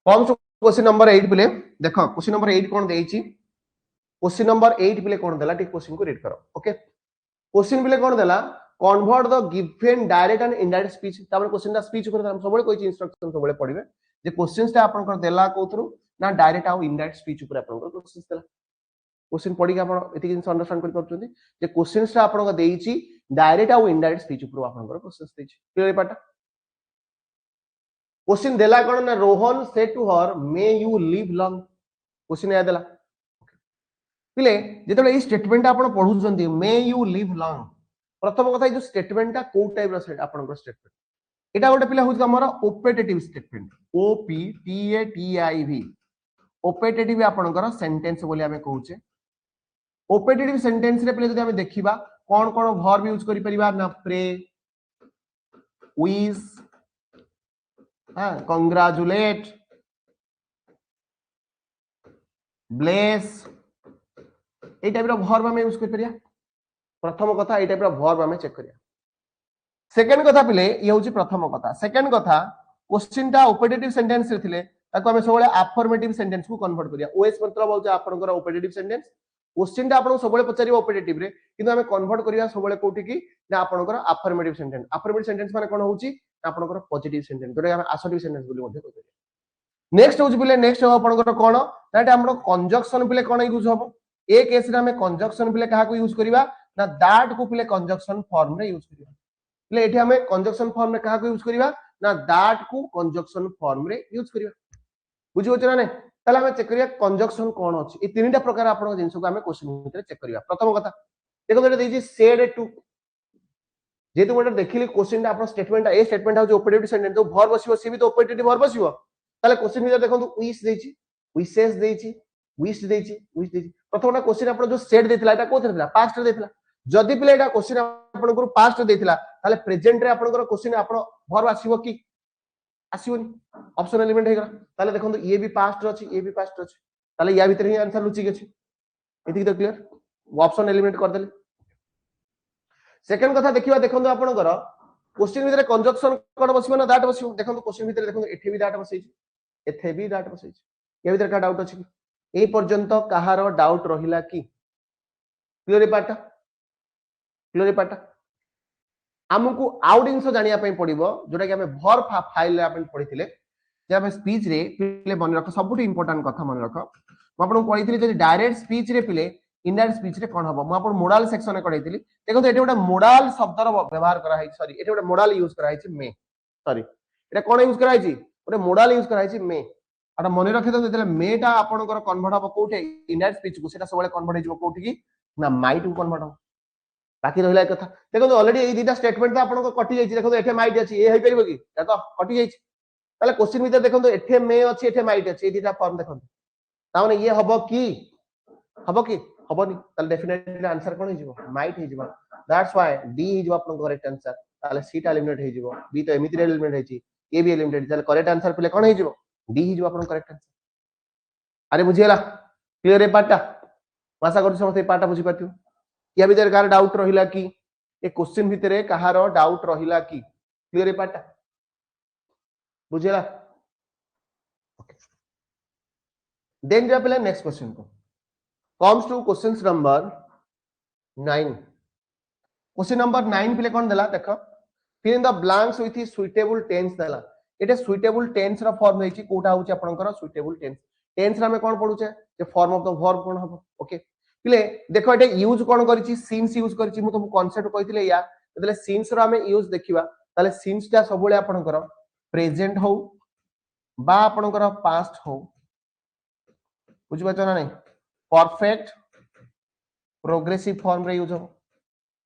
कम सो क्वेश्चन नंबर 8 पिले देखो क्वेश्चन नंबर 8 कोन देइची क्वेश्चन नंबर 8 पिले कोन देला ठीक क्वेश्चन को रीड करो ओके क्वेश्चन पिले कोन देला convert the given direct and indirect speech तापर क्वेश्चन दा स्पीच ऊपर हम सबले कोइ इंस्ट्रक्शन सबले पढिबे जे क्वेश्चंस ता आपन कर देला कोथरु ना डायरेक्ट आ इनडायरेक्ट स्पीच ऊपर आपन कर क्वेश्चंस देला क्वेश्चन पढी के आपन एति जिंस अंडरस्टैंड कर परछुंती जे क्वेश्चंस ता आपन का देइची डायरेक्ट आ इनडायरेक्ट स्पीच ऊपर आपन कर क्वेश्चंस देइची क्लियर पाटा क्वेश्चन देला कोन ना Rohan said to her may you live long question या देला पिले जेतेबेले ए स्टेटमेंट आपण पढुचंती मे यू लिव लॉन्ग प्रथम कथा जो स्टेटमेंटा को टाइप रो आपण स्टेटमेंट एटा गोटे पिला होछ हमर optative statement O P T A T I V optative आपणकर सेंटेंस बोली हमें कहूचे ओपेटेटिव सेंटेंस रे पिले जदि हमें देखिबा कोन कोन वर्ब यूज करि परिबा ना प्रे विश हां कांग्रेचुलेट ब्लेस ए टाइप रो वर्ब हमें यूज करि परिया प्रथम कथा ए टाइप रो वर्ब हमें चेक करिया सेकंड कथा पिले ये होची प्रथम कथा सेकंड कथा क्वेश्चन टा ओपेटेटिव सेंटेंस रे थिले ताको हमें सबले अफर्मेटिव सेंटेंस को कन्वर्ट करिया ओएस मतलब होचा आपनकर ओपेटेटिव सेंटेंस क्वेश्चन टा आपन सबले पचारिबो ओपेटेटिव रे किंतु हमें कन्वर्ट करिया सबले कोठी की ना आपनकर अफर्मेटिव सेंटेंस माने कोन होची आपनकर पॉजिटिव सेंटेंस जोटा हम असर्टिव सेंटेंस बोली मध्ये कहते नेक्स्ट होची पिले नेक्स्ट हो आपनकर कोन नाटा हमरो कंजक्शन पिले कोन यूज होबो ए केस रे हमें कंजक्शन पिले कहा को यूज करिवा ना दैट को पिले कंजक्शन फॉर्म रे यूज करिवा पिले एठी हमें कंजक्शन फॉर्म रे कहा को यूज करिवा ना दैट को कंजक्शन फॉर्म रे यूज करिवा बुझी होछ ना नै ताले हमें चेक करिया कंजक्शन कोन अछि ए तीनटा प्रकार आपन जिंस को हमें क्वेश्चन भितर चेक करिवा प्रथम कथा देखो एटा देछि सेड टू जेतु मोटर देखिली क्वेश्चन टा आपन स्टेटमेंट ए स्टेटमेंट हो ओपेटेटिव सेंटेंस तो वर्ब बसिबो सी भी तो ओपेटेटिव वर्ब बसिबो ताले क्वेश्चन भितर देखंतु विश देछि विशेस देछि विश देछि प्रथम ना क्वेश्चन आपन जो सेड देथिला एटा कोथि देथिला पास्ट रे देथिला जदि पिले एटा क्वेश्चन आपन को पास्ट देथिला ताले प्रेजेंट रे आपन को क्वेश्चन आपन वर्ब आसीबो की आसीबोनी ऑप्शन एलिमेंट हेगला ताले देखंतु ये भी पास्ट रे अछि ये भी पास्ट रे अछि ताले या भीतर ही आंसर लुचि गेछि एति तो क्लियर ऑप्शन एलिमेंट कर देले सेकंड कथा देखिबा देखंतु आपन को क्वेश्चन भीतर कंजक्शन कोन बसिबो ना दैट बसिबो देखंतु क्वेश्चन भीतर देखंतु एथे भी दैट बसैछि एथे भी दैट बसैछि या भीतर का डाउट अछि ए पर्यंत कहारो डाउट रहिला की क्लियर पाटा हमकु आउट जिंस जानिया पई पड़िबो जोटा कि हमें भर फाइल रे अपन पढिथिले जे हमें स्पीच रे पिले मन रख सबुठ इंपोर्टेंट कथा मन रख म आपन पढिथिले जे डायरेक्ट स्पीच रे पिले इनडायरेक्ट स्पीच रे कोन हबो म आपन मोडाल सेक्शन रे पढिथिली देखो एटे गोटा मोडाल शब्द रो व्यवहार करा है सॉरी एटे गोटा मोडाल यूज करा है मे सॉरी एटा कोन यूज करा है गोटे मोडाल यूज करा है मे आटा मन रखि दो जेतले मेटा आपन को कन्वर्ट हबो कोठे इनडायरेक्ट स्पीच को सेटा सबले कन्वर्ट हे जबो कोठी की ना माइट को कन्वर्ट हो बाकी रहिला कथा देखो ऑलरेडी ए दीटा स्टेटमेंट तो आपन को कटि जाई देखो एठे माइट अछि ए हेइ परिबो की या तो कटि जाई ताले क्वेश्चन भीतर देखो एठे मे अछि एठे माइट अछि ए दीटा फॉर्म देखो ता माने ये हबो की हबोनी ताले डेफिनेटली आंसर कोन हे जबो माइट हे जबो दैट्स व्हाई डी हे जबो आपन करेक्ट आंसर ताले सी टा एलिमिनेट हे जबो बी तो एमिति एलिमिनेट हेछि ए भी एलिमिनेट ताले करेक्ट आंसर पिले कोन हे जबो डी हे जबो आपन करेक्ट आंसर अरे बुझियला क्लियर ए पाटा आशा करू समस्त ए पाटा बुझि पाथियो या भीतर कार डाउट रहिला की ए क्वेश्चन भीतर कहारो डाउट रहिला की क्लियर ए पाटा बुझियला ओके देन जा पहले नेक्स्ट क्वेश्चन को comes to questions number 9 question number 9 पहले कोन देला देखो fill in the blanks with suitable tense देला एटे सुइटेबल टेंस रा फॉर्म होइची कोटा होची आपनकर सुइटेबल टेंस रा हमें कोन पढुचे जे फॉर्म ऑफ द वर्ब कोन हबो ओके पिले देखो एटे यूज कोन करिची सीन्स यूज करिची मु तो कांसेप्ट कहितले या तले सीन्स रा हमें यूज देखिबा तले सीन्स ता सबले आपनकर प्रेजेंट हो बा आपनकर पास्ट हो बुझ पाछो ना नहीं परफेक्ट प्रोग्रेसिव फॉर्म रे यूज हो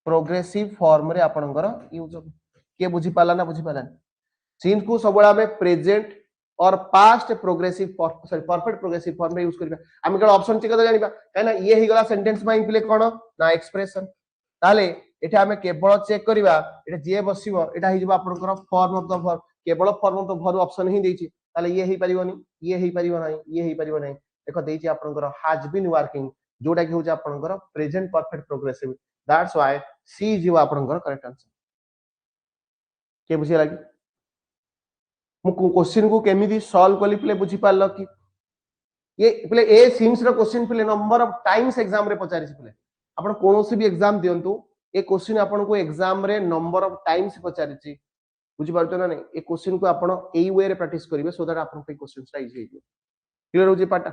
प्रोग्रेसिव फॉर्म रे आपनकर यूज हो के बुझी पाला ना बुझी पाला सीन्स को सबले हमें प्रेजेंट और past progressive sorry perfect progressive form में यूज करिबा हम केवल ऑप्शन चेक कर जानिबा काना ये ही गला सेंटेंस माइ पिले कोन ना एक्सप्रेशन ताले एटा हमें केवल चेक करिबा एटा जे बसिबो एटा हि जबा आपनकर फॉर्म ऑफ द वर्ब केवल form of the verb option ही देछि ताले ये ही परिबोनी ये ही परिबो नाही ये ही परिबो नाही देखो देछि आपनकर हैज बीन वर्किंग जोटा कि होछ आपनकर present perfect progressive that's why C is आपनकर करेक्ट आंसर के बुझी लागी मु क्वेश्चन को केमिति सॉल्व कली प्ले बुझी पारलो कि ये प्ले ए सीम्स रो question play number of times exam रे पचारि प्ले आपण कोनोसी भी एग्जाम दियंतु ए क्वेश्चन आपण को एग्जाम रे नंबर ऑफ टाइम्स पचारि बुझी पारतो ना नहीं ए क्वेश्चन को आपण एई वे रे प्रैक्टिस करिवे सो दैट आपण पे क्वेश्चन रा इजी हे क्लियर हो जे पाटा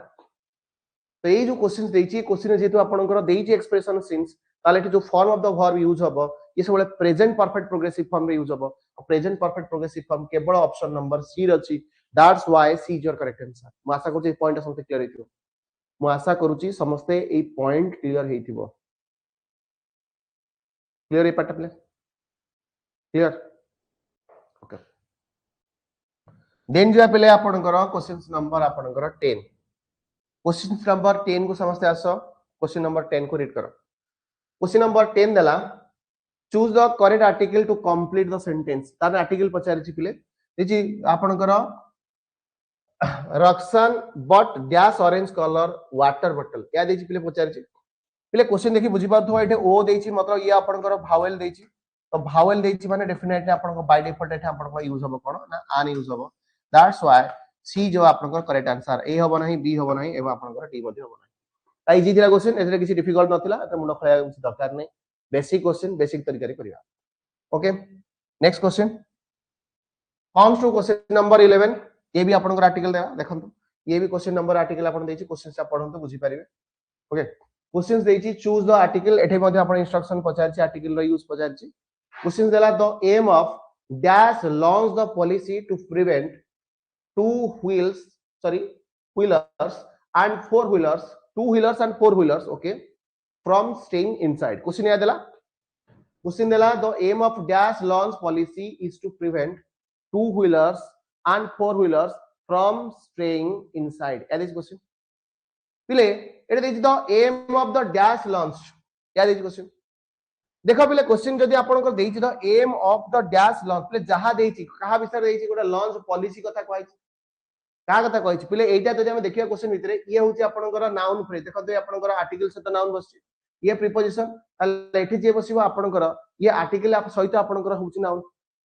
तो ये जो क्वेश्चन देछि क्वेश्चन जेतु आपण को देछि एक्सप्रेशन सीन्स ताले जो form of the verb use हबो ये सब प्रेजेंट परफेक्ट प्रोग्रेसिव फॉर्म रे यूज हबो प्रेजेंट परफेक्ट प्रोग्रेसिव फॉर्म केवल ऑप्शन नंबर सी रछि that's why C is your correct answer मैं आशा करछि पॉइंट समते क्लियर हेतियो मु आशा करूची समस्ते ए पॉइंट क्लियर हेइथिबो क्लियर ए पार्ट प्ले क्लियर ओके देन जो पहले आपनकर क्वेश्चंस नंबर आपनकर 10 क्वेश्चन नंबर 10 को समस्ते आसो क्वेश्चन नंबर 10 को रीड करो क्वेश्चन नंबर 10 देला choose the correct article to complete the sentence तार आर्टिकल पचारिछि पिले देछि आपनकर रक्सन but dash orange colour water bottle या देछि पिले पचारिछि पिले क्वेश्चन देखि बुझी पाथो एठे ओ देछि मतलब ये आपनकर भावेल देछि तो भावेल देछि माने डेफिनेटली आपनकर बाय डिफॉल्ट एठे आपनकर यूज होबो कोन ना आन यूज होबो दैट्स व्हाई सी जो आपनकर करेक्ट आंसर ए होबो नाही बी होबो नाही एबा आपनकर डी मध्ये होबो नाही इजी थिला क्वेश्चन एथरे किछि डिफिकल्ट नथिला त मुंड खया किछि दरकार नै बेसिक क्वेश्चन बेसिक तरीका रे करिया okay next question comes to question number 11 ये भी आपनकर आर्टिकल देबा देखंतु ये भी क्वेश्चन नंबर आर्टिकल आपन देछि क्वेश्चन से पढंतु बुझी पारिबे ओके क्वेश्चंस देछि चूज द आर्टिकल एठे मध्ये आपन इंस्ट्रक्शन पचारछि आर्टिकल रो यूज पचारछि क्वेश्चन देला the aim of dash launch the policy to prevent two wheelers and four wheelers and four wheelers okay from staying inside question या देला the aim of dash launch policy is to prevent two wheelers and four wheelers from staying inside या this question पिले एटा देछि the aim of the dash launch या this question देखो पिले question जदि आपनकर देछि the aim of the dash launch पिले जहा देछि कहा विषय देछि गोटा लॉन्च पॉलिसी कथा कहैछि का कथा कहैछि पिले एटा जदि हम देखिया क्वेश्चन भितरे ये होछि आपनकर नाउन फ्रेज देखो तो आपनकर आर्टिकल सहित नाउन बसछि ये प्रीपोजिशन ताले एठी जे बसिबो आपनकर ये आर्टिकल आप सहित आपनकर होछि नाउन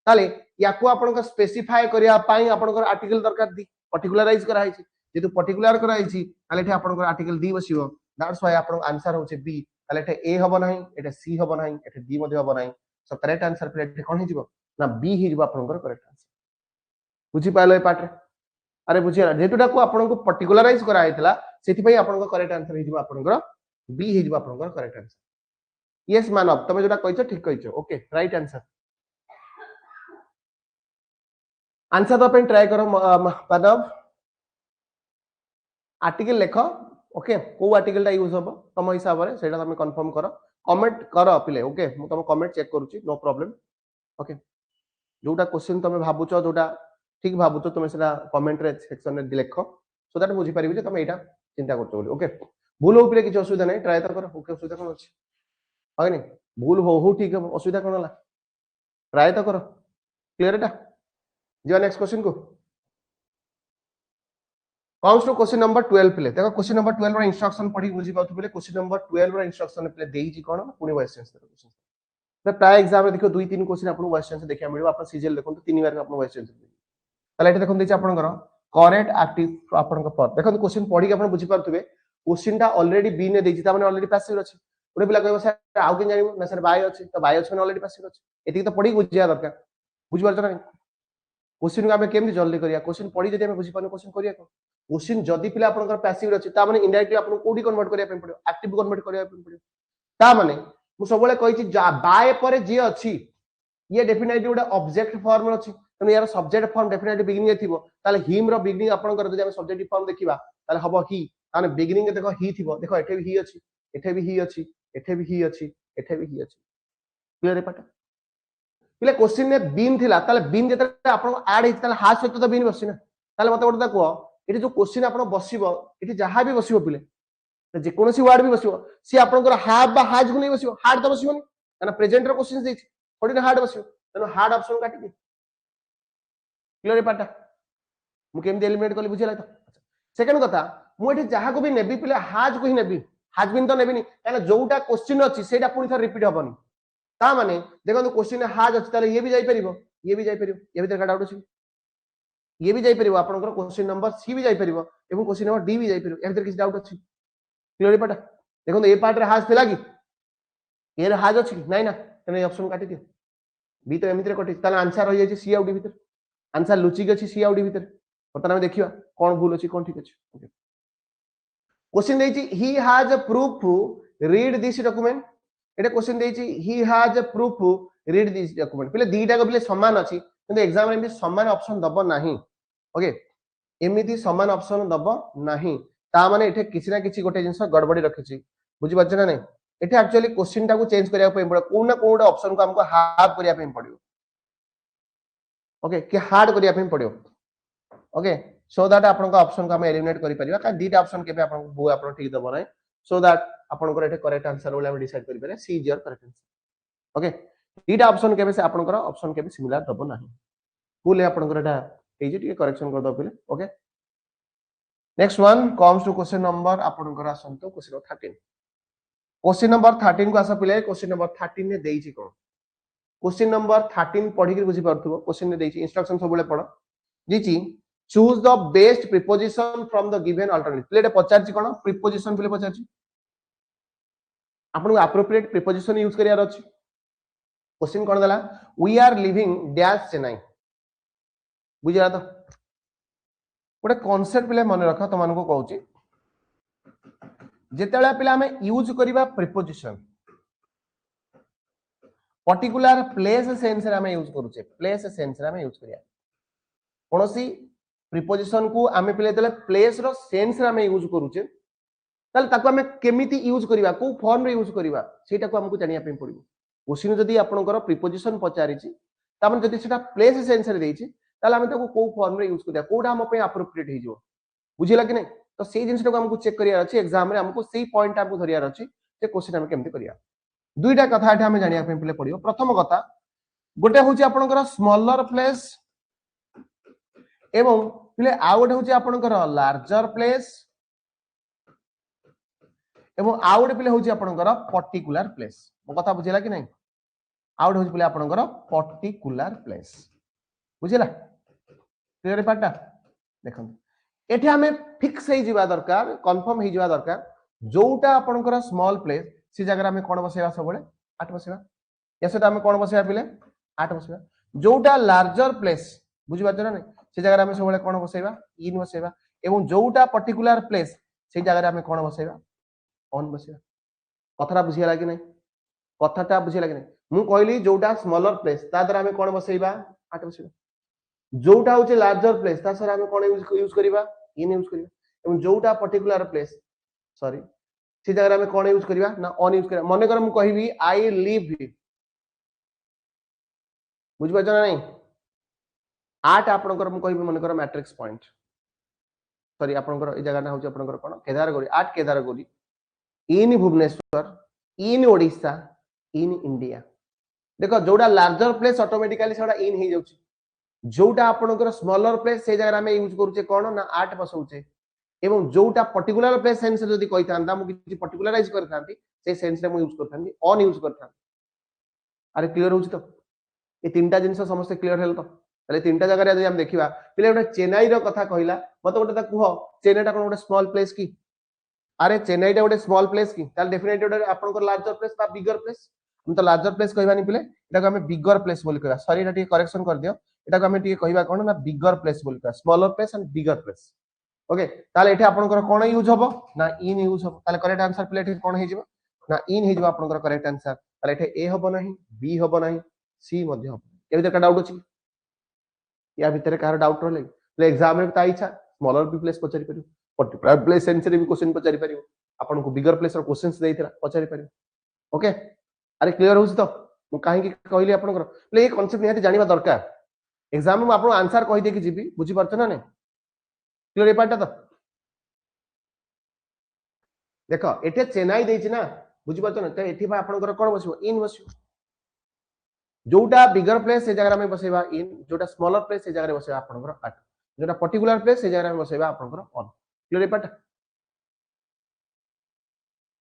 ताले याको आपनकर स्पेसिफाई करिया पाई आपनकर आर्टिकल दरकार दी पर्टिकुलराइज करा हैछि जेतु पर्टिकुलर करा हैछि ताले एठी आपनकर आर्टिकल दी बसिबो दैट्स व्हाई आपन आंसर होछि बी ताले एठी ए हबो नाही एठी सी हबो नाही एठी डी मध्ये हबो नाही सो करेक्ट आंसर प्ले एठी कोन हिजिबो ना बी हिजिबो आपनकर करेक्ट आंसर बुझी पाइलो ए पार्ट रे अरे बुझिया जेतुटा को आपनको पर्टिकुलराइज करा हैतला सेति पई आपनको करेक्ट आंसर हिजिबो आपनकर बी हिजिबो आपनकर करेक्ट आंसर यस मानव तमे जोटा कहिছো ठीक कहिছো ओके राइट आंसर आंसर तो पेन ट्राई करो मानव आर्टिकल लेखो ओके को आर्टिकल टा यूज होबो तम हिसाब रे सेटा तमे कंफर्म करो कमेंट करो पिले ओके मु तम कमेंट चेक करूची नो प्रॉब्लम ओके जोटा क्वेश्चन तमे भाबुचो जोटा ठीक भाबुचो तमे सेटा कमेंट रे सेक्शन रे लिखो सो दैट बुझी परिबे जे तमे एटा चिंता करछो बोली ओके भूल हो पिले किछ असुविधा नै ट्राई तो करो ओके असुविधा कोन अछि होय नै भूल हो ठीक है असुविधा कोन होला ट्राई तो करो क्लियर एटा जो नेक्स्ट क्वेश्चन को कम्स टू क्वेश्चन नंबर 12 पिले देखो क्वेश्चन नंबर 12 रो इंस्ट्रक्शन पढी बुझी पाथु पिले क्वेश्चन नंबर 12 रो इंस्ट्रक्शन पिले देई जी कोन पुनी वॉइस चेंज क्वेश्चन तो प्राय एग्जाम रे देखो 2 3 क्वेश्चन आपन वॉइस चेंज देखिया मिलियो आपन सीजीएल देखो 3 बार आपन वॉइस चेंज ताले एटा देखो देछि आपन करो करेक्ट एक्टिव आपन को पद देखो क्वेश्चन पढी के आपन बुझी पाथुबे क्वेश्चन टा ऑलरेडी बी ने देछि ता माने ऑलरेडी पैसिव अछि ओडे पिला कहबो सर आउ के जानिबो ना सर बाय अछि तो बाय अछि माने ऑलरेडी पैसिव अछि एति तो पढी बुझिया दरकार बुझि पारछ ना क्वेश्चन को हमें केमि जल्दी करिया क्वेश्चन पढी जदि हमें बुझि पानो क्वेश्चन करिया को क्वेश्चन जदि पिला आपनकर पैसिव अछि ता माने इनडायरेक्टली आपन कोडी कन्वर्ट करिया पे पड़ियो एक्टिव कन्वर्ट करिया पे पड़ियो ता माने मु सबले कहिछि बाय पर जे अछि ये डेफिनेटली उडा ऑब्जेक्ट फॉर्म अछि तने यार सब्जेक्ट फॉर्म डेफिनेटली बिगिनिंग रे थिबो ताले हिम रो बिगिनिंग आपनकर जदि हम सब्जेक्ट फॉर्म देखिबा ताले हबो ही माने बिगिनिंग रे देखो ही थिबो देखो एठे भी ही अछि एठे भी ही अछि एठे भी ही अछि एठे भी ही अछि क्लियर है पाटा पिले क्वेश्चन ने बीन थिला ताले बीन जेते आपन ऐड हित ताले हाज सहित तो बीन बसि ना ताले मते गोटे को एठी जो क्वेश्चन आपन बसिबो एठी जहां भी बसिबो पिले जे कोनोसी वर्ड भी बसिबो सी आपनकर हाफ बा हाज को नै बसिबो हार्ड तो बसिबो ना प्रेजेंट रो क्वेश्चन देछि थोड़ी हार्ड बसिबो तनो हार्ड ऑप्शन काटि दे क्लियर है पाटा मु केम एलिमिनेट करली बुझिला तो सेकंड कथा मु एठी जहां को भी नेबी पिले हाज को ही नेबी हाज बिन तो नेबिनी काना जोटा क्वेश्चन अछि सेटा पुनी थर रिपीट हबनी ता माने देखो क्वेश्चन हाज अछि ताले ये भी जाई परिबो ये भी जाई परिबो ये भीतर का डाउट अछि ये भी जाई परिबो आपनकर क्वेश्चन नंबर सी भी जाई परिबो एवं क्वेश्चन नंबर डी भी जाई परिबो ए भीतर किछ डाउट अछि क्लियर पाटा देखो ए पार्ट रे हाज थिला कि ए रे हाज अछि नै ना तने ऑप्शन काटि दियो बी तो एमिति रे कटि ताले आंसर हो जाय छि सी आउट डी भीतर आंसर लुचि गछि सी आउट डी भीतर पता हम देखिबा कोन भूल अछि कोन ठीक अछि ओके क्वेश्चन देछि he has a proof read this document एटा क्वेश्चन देछि he has a proof read this document पहिले दीटा को पहिले समान अछि किंतु एग्जाम रे भी समान ऑप्शन दबो नाही ओके एमिति समान ऑप्शन दबो नाही ता माने एठे किछि ना किछि गोटे जिंस गड़बड़ी रखिछि बुझि पाछ ना नै एठे एक्चुअली क्वेश्चन टाको चेंज करिया पे पड़ो को ना कोडा ऑप्शन को हमको हाफ करिया पे पड़ियो ओके कि हार्ड करिया पे पड़ियो ओके सो दैट आपन का ऑप्शन को हम एलिमिनेट करि परिबा का दीटा ऑप्शन के पे आपन बो आपन ठीक दबो नै सो दैट आपन को एठे करेक्ट आंसर बोले हम डिसाइड करि पारे C is your correct answer okay दीटा ऑप्शन के पे से आपन को ऑप्शन के पे सिमिलर दबो नाही भूल है आपन को एटा ए जे टी करेक्शन कर दो पहिले okay next one comes to question number आपन को आसंतो क्वेश्चन 13 क्वेश्चन नंबर 13 को आसा पिले क्वेश्चन नंबर 13 ने देई छी कोन क्वेश्चन नंबर 13 पढ़ी के बुझी परथुबो क्वेश्चन ने देई छी इंस्ट्रक्शन सब बोले पढ़ो जी choose the best preposition from the given alternative प्लेट पचार छी कोन प्रीपोजिशन पिले पचार छी आपन एप्रोप्रिएट प्रीपोजिशन यूज करिया अछि क्वेश्चन कोन दला we are living dash Chennai बुझिया तो गोटे कॉन्सेप्ट पिले मन रख तो मान को कहूची जेतेला पिला हमें यूज करिबा प्रीपोजिशन पर्टिकुलर प्लेस सेंस रे हमें यूज करूचे प्लेस सेंस रे हमें यूज करिया कोनोसी प्रीपोजिशन को हमें पिले देले प्लेस रो सेंस रे हमें यूज करूचे ताल ताको हमें केमिति यूज करिबा को फॉर्म रे यूज करिबा सेटा को हमको जानिया पे पड़िबो क्वेश्चन जदी आपनकर प्रीपोजिशन पचारि छी तामन जदी सेटा प्लेस सेंस रे देई छी ताल हमें ताको को फॉर्म रे यूज करिया कोडा हम पे एप्रोप्रिएट हे जो बुझिला कि नै तो सेई जिंस को हमको चेक करिया अछि एग्जाम रे हमको सेई पॉइंट हमको धरिया अछि जे क्वेश्चन हम केमति करिया दुईटा कथा एटा हम जानिया पे पले पड़ियो प्रथम कथा गोटे होची आपनकर स्मॉलर प्लेस एवं पिले आ गोटे होची आपनकर लार्जर प्लेस एवं आ गोटे पिले होची आपनकर पर्टिकुलर प्लेस मो कथा बुझिला कि नै आ गोटे होची पिले आपनकर पर्टिकुलर प्लेस बुझिला क्लियर पाटा देखन एठी हमें फिक्स हे जिवा दरकार कंफर्म हे जिवा दरकार जोटा आपनकर स्मॉल प्लेस सी जगह हमें कोन बसेबा सबले 8 बसेबा या सेटा हमें कोन बसेबा पिले 8 बसेबा जोटा लार्जर प्लेस बुझि बात ना से जगह हमें सबले कोन बसेबा इन बसेबा एवं जोटा पर्टिकुलर प्लेस से जगह हमें कोन बसेबा ऑन बसेबा कथरा बुझिया लागी नै कथाटा बुझिया लागी नै मु कहली जोटा स्मॉलर प्लेस ता द्वारा हमें कोन बसेबा 8 बसेबा जोटा होचे लार्जर प्लेस ता सर हमें कोन यूज करिबा इन यूज करिबा एवं जोटा पर्टिकुलर प्लेस सॉरी से जगह हमें कोन यूज करिबा ना ऑन यूज करिबा मने कर मु कहिबी आई लिव बुझ बजना नहीं 8 आपनकर मु कहिबी मने कर मैट्रिक्स पॉइंट सॉरी आपनकर ए जगह ना होचे आपनकर कोन केदारगौरी 8 केदारगौरी इन भुवनेश्वर इन ओडिशा इन इंडिया देखो जोटा लार्जर प्लेस ऑटोमेटिकली सेटा इन हे जाउची जोटा आपनकर स्मॉलर प्लेस से जगह हमें यूज करूचे कोन ना 8 बसौचे एवं जोटा पर्टिकुलर प्लेस सेंस जदी कहि थांता मु किछि पर्टिकुलराइज कर थांती से सेंस रे मु यूज कर थांती ऑन यूज कर थांती अरे क्लियर होची तो ए तीनटा जिंस समस्त क्लियर हेल तो तले तीनटा जगह रे हम देखिबा पिले ओटा चेन्नई रो कथा कहिला मते ओटा कह चेन्नईटा कोन ओटा स्मॉल प्लेस की अरे चेन्नईटा ओटा स्मॉल प्लेस की ताल डेफिनेटली ओटा आपनकर लार्जर प्लेस बा बिगर प्लेस हम तो लार्जर प्लेस कहबानी पिले एटा को हमें बिगर प्लेस बोली कहबा सॉरी एटा टी करेक्शन कर दियो एटा को हमें टी कहबा कोन ना बिगर प्लेस बोली कहबा smaller place and bigger place okay ताले एठी आपनकर कोन यूज होबो ना इन यूज होबो ताले करेक्ट आंसर प्ले एठी कोन हे जिवो ना इन हे जिवो आपनकर करेक्ट आंसर ताले एठी ए होबो नाही बी होबो नाही सी मध्ये होबो ए भीतर का डाउट अछि या भीतर का डाउट रहले ले एग्जाम में ता इच्छा स्मॉलर बी प्लेस पचारि परियो पर्टिकुलर प्लेस सेंस रे भी क्वेश्चन पचारि परियो आपनको बिगर प्लेस रो क्वेश्चंस देइथिला पचारि परियो ओके अरे क्लियर होछि तो मु काहे कि कहली आपनकर ले ए कांसेप्ट निहाती जानिबा दरकार एग्जाम में आपन आंसर कहि दे कि जीबी बुझी परछ ना नै क्लियर ए पार्ट तो देखो एटे चेन्नई देछि ना बुझी परछ ना त एठी बा आपनकर कोन बसिबो इन बसिबो जोटा बिगर प्लेस से जगह में बसेबा इन जोटा स्मॉलर प्लेस से जगह रे बसेबा आपनकर 8 जोटा पर्टिकुलर प्लेस से जगह में बसेबा आपनकर ऑन क्लियर ए पार्ट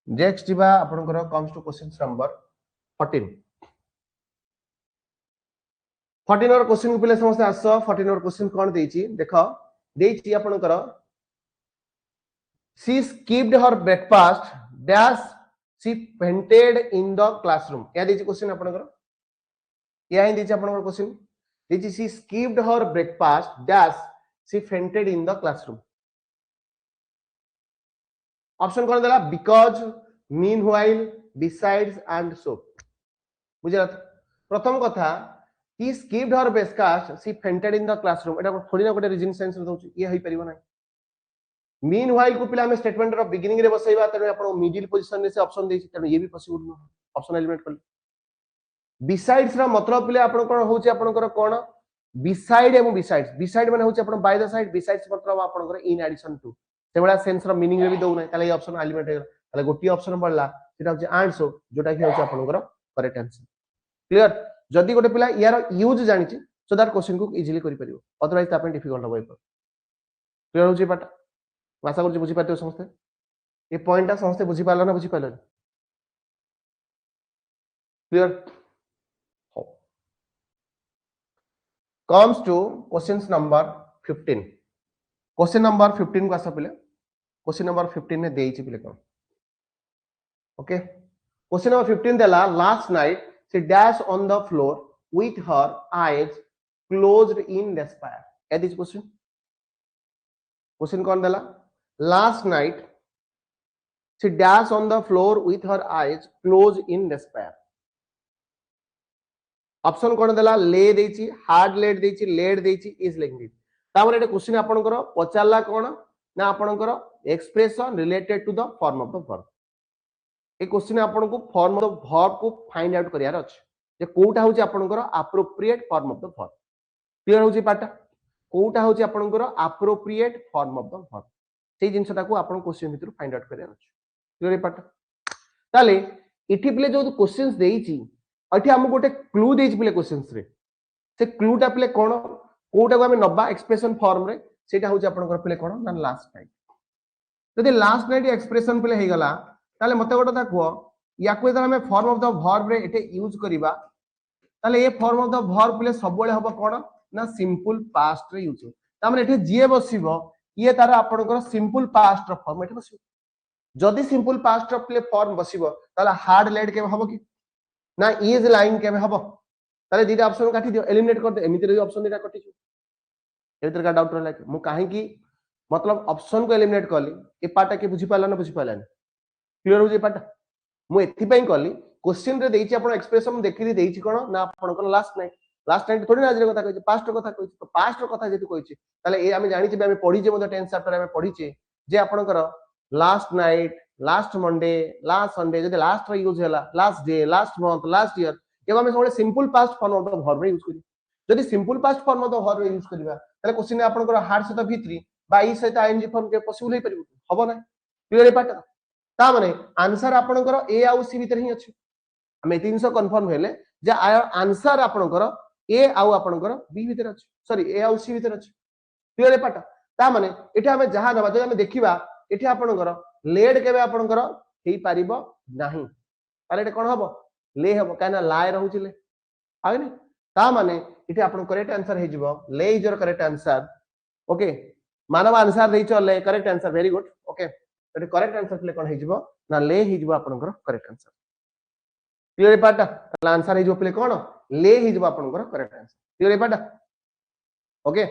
नेक्स्ट जीवा आपनकर कम्स टू क्वेश्चन नंबर 14 14 और क्वेश्चन पिले समस्त आसो 14 और क्वेश्चन कोन देछि देखो देछि आपनकर she skipped her breakfast dash she fainted in the classroom या देछि क्वेश्चन आपनकर या ही देछि आपनकर क्वेश्चन देछि she skipped her breakfast dash she fainted in the classroom option कोन देला because meanwhile besides and so बुझला प्रथम कथा he skipped her breakfast she fainted in the classroom एटा थोड़ी ना गोटे रीजन सेंस दउछि ये होई परिबो नै मीन व्हाइल को पिला में स्टेटमेंट रो बिगिनिंग रे बसैबा तने आपण मिडिल पोजीशन रे से ऑप्शन देछि तने ये भी पॉसिबल न ऑप्शन एलिमेंट कर बिसाइड्स रा मतलब पिले आपण कोन होछि आपनकर कोन बिसाइड एवं बिसाइड्स बिसाइड माने होछि आपण बाय द साइड बिसाइड्स मतलब आपनकर इन एडिशन टू सेबडा सेंस रो मीनिंग रे भी दउ नै ताले ये ऑप्शन एलिमेंट हे ताले गोटी ऑप्शन पड़ला सेटा होछि आंसर जोटा कि होछि आपनकर करेक्ट आंसर क्लियर जदी गोटे पिला यार यूज जानि छि सो दैट क्वेश्चन को इजीली करि परियो अदरवाइज तापन डिफिकल्ट होय क्लियर होछि पाटा आशा कर बुझी पाते समस्ते ये पॉइंट समस्ते बुझी पाला ना बुझी पाला clear comes to questions number 15 question number 15 को आसा पिले क्वेश्चन नंबर 15 ने देई छि पिले कोन ओके क्वेश्चन नंबर 15 देला last night she dash on the floor with her eyes closed in despair क्या दिस क्वेश्चन कौन देला last night she dashed on the floor with her eyes closed in despair option कौन देला lay देछि had laid देछि laid देछि is linked तामरे एटा क्वेश्चन आपनकर पचारला कोन ना आपनकर expression related to the form of the verb ए क्वेश्चन आपन को फॉर्म ऑफ द वर्ब को फाइंड आउट करियार अछि जे कोटा होछि आपनकर appropriate form of the verb clear होछि पाटा कोटा होछि आपनकर appropriate form of the verb से जिनसटा को आपन क्वेश्चन भितर फाइंड आउट करियार अछि क्लियर पाटा ताले इठी प्ले जो क्वेश्चंस देछि अठी हम गोटे क्लू देछि प्ले क्वेश्चंस रे से क्लूटा प्ले कोन कोटा को हम नबा एक्सप्रेशन फॉर्म रे सेटा होछि आपनकर प्ले कोन ना लास्ट नाइट जदि लास्ट नाइट एक्सप्रेशन प्ले हे गला ताले मते गोटा था को या को हम फॉर्म ऑफ द वर्ब रे एटे यूज करिबा ताले ये form of the verb play सब बेले हबो कोन ना सिंपल पास्ट रे यूज ता माने एटे जे बसिबो ये तार आपनकर सिंपल पास्ट रो फॉर्म एटे बसिबो जदि सिंपल पास्ट रो प्ले फॉर्म बसिबो ताले हार्ड लेड के हबो कि ना इज लाइन के हबो ताले दीटा ऑप्शन काटी दियो एलिमिनेट कर दे एमिति रे ऑप्शन दीटा कटि जो एतर का डाउट रहला मु काहे की मतलब ऑप्शन को एलिमिनेट करली ए पार्ट के बुझी पाला ना बुझी पाला क्लियर हो जे पार्ट मु एथि पई करली क्वेश्चन रे देछि आपण एक्सप्रेशन देखि देछि कोन ना आपण को लास्ट नाइट थोड़ी ना आज कथा कहि पास्ट कथा कहि तो पास्ट कथा जेतु कहि ताले ए आमे जानि छी आमे पढि जे मते 10 चैप्टर आमे पढि छी जे आपण को last night last Monday last Sunday जदि लास्ट रे यूज होला last day last month last year ago हमें सब simple past form of the verb रे यूज करी जदि simple past form of the verb रे यूज करबा ताले क्वेश्चन आपन को हार्ड से भित्री बा ई सहित आईएनजी फॉर्म के पॉसिबल हे परिबो हबो ना क्लियर पार्ट ता माने आंसर आपन को ए आउ सी भीतर ही अछि हमें 300 कंफर्म हेले जे आंसर आपन को ए आउ आपन को बी भीतर अछि सॉरी ए आउ सी भीतर अछि क्लियर पार्ट ता माने एटा हमें जहां दबा जो हमें देखिबा एठी आपन को लेड केबे आपन को हेई पारिबो नाही ताले एटा कोन हबो ले हबो काना लाय रहउछि ले आइने ता माने इथे आपन करेक्ट आंसर हे जिवो lay is your correct answer okay मानव आंसर देइ चले correct answer very good okay तो करेक्ट आंसर प्ले कोन हे जिवो ना ले हे जिवो आपन को correct answer clear part answer हे जिवो प्ले कोन ले हे जिवो आपन को correct answer clear part okay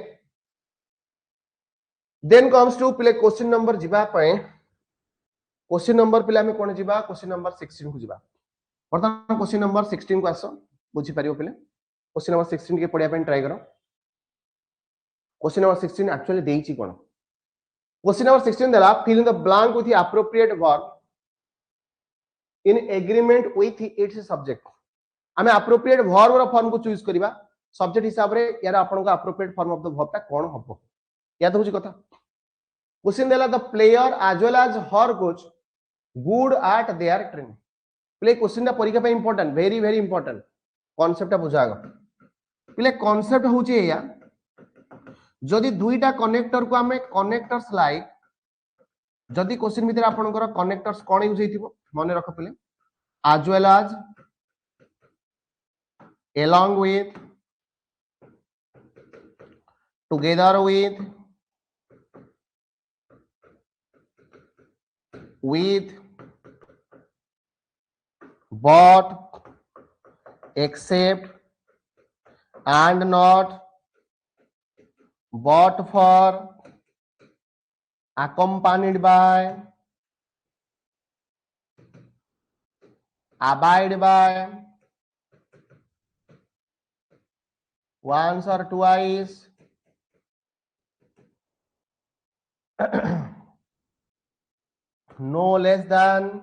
then comes to प्ले क्वेश्चन नंबर जिबा पय क्वेश्चन नंबर प्ले हमें कोन जिबा क्वेश्चन नंबर 16 को जिबा वर्तमान क्वेश्चन नंबर 16 को आसो बुझी पारियो पहले क्वेश्चन नंबर 16 के पढ़िया पे ट्राई करो क्वेश्चन नंबर 16 एक्चुअली देई छी कोन क्वेश्चन नंबर 16 देला fill in the blank with the appropriate verb in agreement with its subject हमें एप्रोप्रिएट वर्ब रो फॉर्म को चूज करिबा सब्जेक्ट हिसाब रे यार आपन को appropriate form of the verb ता कोन हबो या तो होची कथा क्वेश्चन देला the player as well as her coach good at their training play question ता परीक्षा पे important very very important concept बुझा प्ले कांसेप्ट होची या जदि दुईटा कनेक्टर को हमें कनेक्टर्स लाइक जदि क्वेश्चन भीतर आपनकर कनेक्टर्स कोन यूज हेतिबो माने रख play as well as along with together with but except and not but for accompanied by abide by once or twice no less than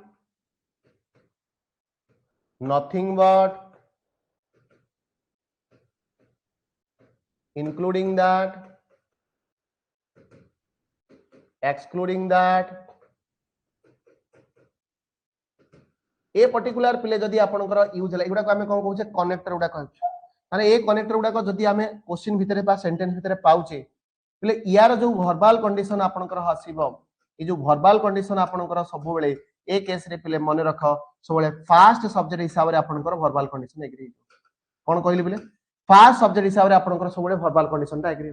nothing but including that excluding that a particular पिले जदि आपनकर use हला एगुडा को हमें कोन कहूचे connector उडा कहूचे माने ए connector उडा को जदि हमें क्वेश्चन भितरे बा सेंटेंस भितरे पाउचे पिले यार जो वर्बल कंडीशन आपनकर हसिबो ए जो वर्बल कंडीशन आपनकर सब बेले ए केस रे पिले मन रख सब बेले फास्ट सब्जेक्ट हिसाब रे आपनकर वर्बल कंडीशन एग्री कोन कहली पिले फास्ट सब्जेक्ट हिसाब रे आपनकर सब बेले वर्बल कंडीशन ता एग्री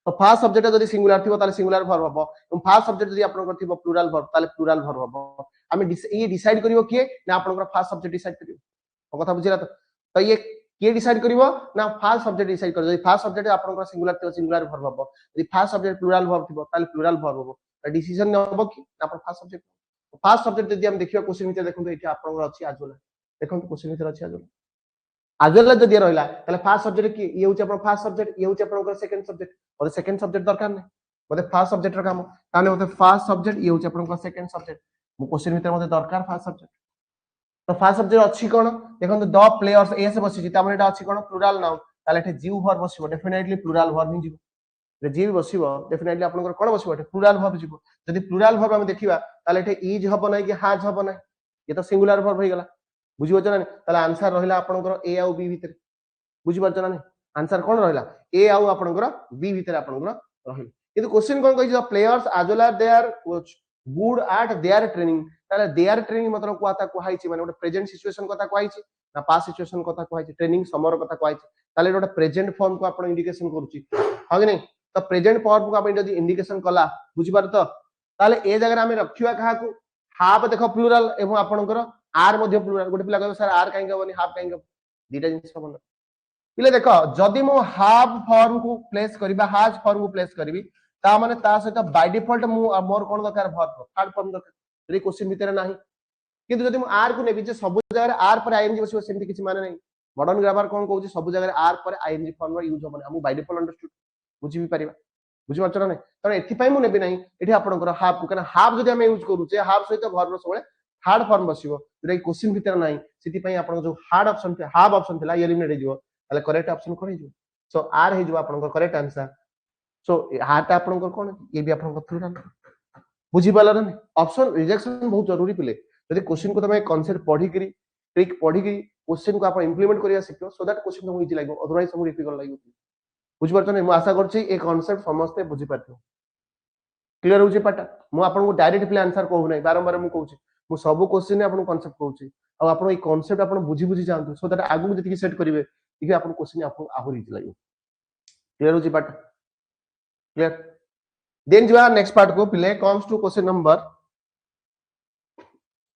तो फास्ट सब्जेक्ट जदि सिंगुलर थिबो ताले सिंगुलर वर्ब हबो और फास्ट सब्जेक्ट जदि आपनकर थिबो प्लुरल वर्ब ताले प्लुरल वर्ब हबो हमें ये डिसाइड करिवो किए ना आपनकर फास्ट सब्जेक्ट डिसाइड करिवो ओ कथा बुझिला तो ये किए डिसाइड करिवो ना फास्ट सब्जेक्ट डिसाइड कर जदि फास्ट सब्जेक्ट आपनकर सिंगुलर थिबो सिंगुलर वर्ब हबो यदि फास्ट सब्जेक्ट प्लुरल वर्ब थिबो ताले प्लुरल वर्ब हबो डिसीजन हबो कि आपन फास्ट सब्जेक्ट जदि हम देखियो क्वेश्चन में देखंतो एठी आपनकर अछि आजोला देखंतो क्वेश्चन में अछि आजोला आजोला जदि रहला ताले फास्ट सब्जेक्ट की ये होचे आपन फास्ट सब्जेक्ट ये होचे आपनकर सेकंड सब्जेक्ट और सेकंड सब्जेक्ट दरकार नै मते फास्ट सब्जेक्ट र काम ताने मते फास्ट सब्जेक्ट ये होचे आपनकर सेकंड सब्जेक्ट मो क्वेश्चन भितर मते दरकार फास्ट सब्जेक्ट तो फास्ट सब्जेक्ट अछि कोन देखंतो द प्लेयर्स ए से बसिछि तामे एटा अछि कोन प्लुरल नाउन ताले एठे जीव वर्ब बसिबो डेफिनेटली प्लुरल वर्ब ही जीव रे जीव बसिबो डेफिनेटली आपनकर कोन बसिबो एठे प्लुरल वर्ब जीव जदि प्लुरल वर्ब हम देखिबा ताले एठे इज हबो नै कि हाज हबो नै ये तो सिंगुलर वर्ब होई गेला बुझि बछ ना ताले आंसर रहिला आपनकर ए आ बी भितर बुझि बछ ना आंसर कोन रहिला ए आ आपनकर बी भितर आपनकर रहिला किंतु क्वेश्चन कोन कहि players as well as they are good at their training ताले their training मतलब कोता कोहाइछि माने ଗୋଟେ प्रेजेंट सिचुएशन कोता कोहाइछि ना पास्ट सिचुएशन कोता कोहाइछि ट्रेनिंग समर कोता कोहाइछि ताले ଗୋଟେ प्रेजेंट फॉर्म को आपण इंडिकेशन करूछि हां कि नहीं तो प्रेजेंट फॉर्म को आपण जदी इंडिकेशन कला बुझि पार तो ताले ए जगह हमें रखिवा कहा को हाफ देखो प्लुरल एवं आपनकर आर मध्ये प्लुरल ଗୋଟେ पिला कहबो सर आर काहे गबनी हाफ काहे गब दीटा जिंस बन पिले देखो जदी मो हाफ फॉर्म को प्लेस करबा हाज फॉर्म को प्लेस करबी ता माने ता सहित बाय डिफॉल्ट मु मोर कोन दरकार वर्ब थर्ड फॉर्म दरकार रे क्वेश्चन भितर नाही किंतु जदी मु आर को नेबी जे सब जगह आर पर आईएनजी बसिबो सेमति किछि माने नाही मॉडर्न ग्रामर कोन कहउछि सब जगह आर पर आईएनजी फॉर्म रो यूज होबनी हम बाय डिफॉल्ट अंडरस्टूड बुझि भी परिबा बुझि पाछरा नाही त एथि पई मु नेबी नाही एठी आपनकर हाफ को कना हाफ जदी हम यूज करू जे हाफ सहित वर्ब रो सबले थर्ड फॉर्म बसिबो जे क्वेश्चन भितर नाही सिति पई आपन जो हार्ड ऑप्शन थे हाफ ऑप्शन थिला एलिमिनेट हो जिवो ताले करेक्ट ऑप्शन कोन हिजो सो आर हे जो आपनकर करेक्ट आंसर सो हार्ट आपनकर कोन ये भी आपनकर प्लुरल बुझि पाला ना ऑप्शन रिजेक्शन बहुत जरूरी पिले यदि क्वेश्चन को तमे कांसेप्ट पढी करी ट्रिक पढी करी क्वेश्चन को आप इंप्लीमेंट करिया सिखो सो दैट क्वेश्चन तुमको इजी लागो अदरवाइज हम डिफिकल्ट लागो बुझि पारछ नै मु आशा करछि ए कांसेप्ट समस्त बुझि पारथो क्लियर होछि पाटा मु आपन को डायरेक्ट प्ले आंसर कहू नै बारंबार मु कहूछि मु सब क्वेश्चन आपन कांसेप्ट कहूछि आ आपन ए कांसेप्ट आपन बुझि बुझि जानतु सो दैट आगु जति सेट करिवे कि आपन क्वेश्चन आपन आहुर इजी लागो क्लियर होछि पाटा क्लियर देन जो नेक्स्ट पार्ट को पिले कम्स टू क्वेश्चन नंबर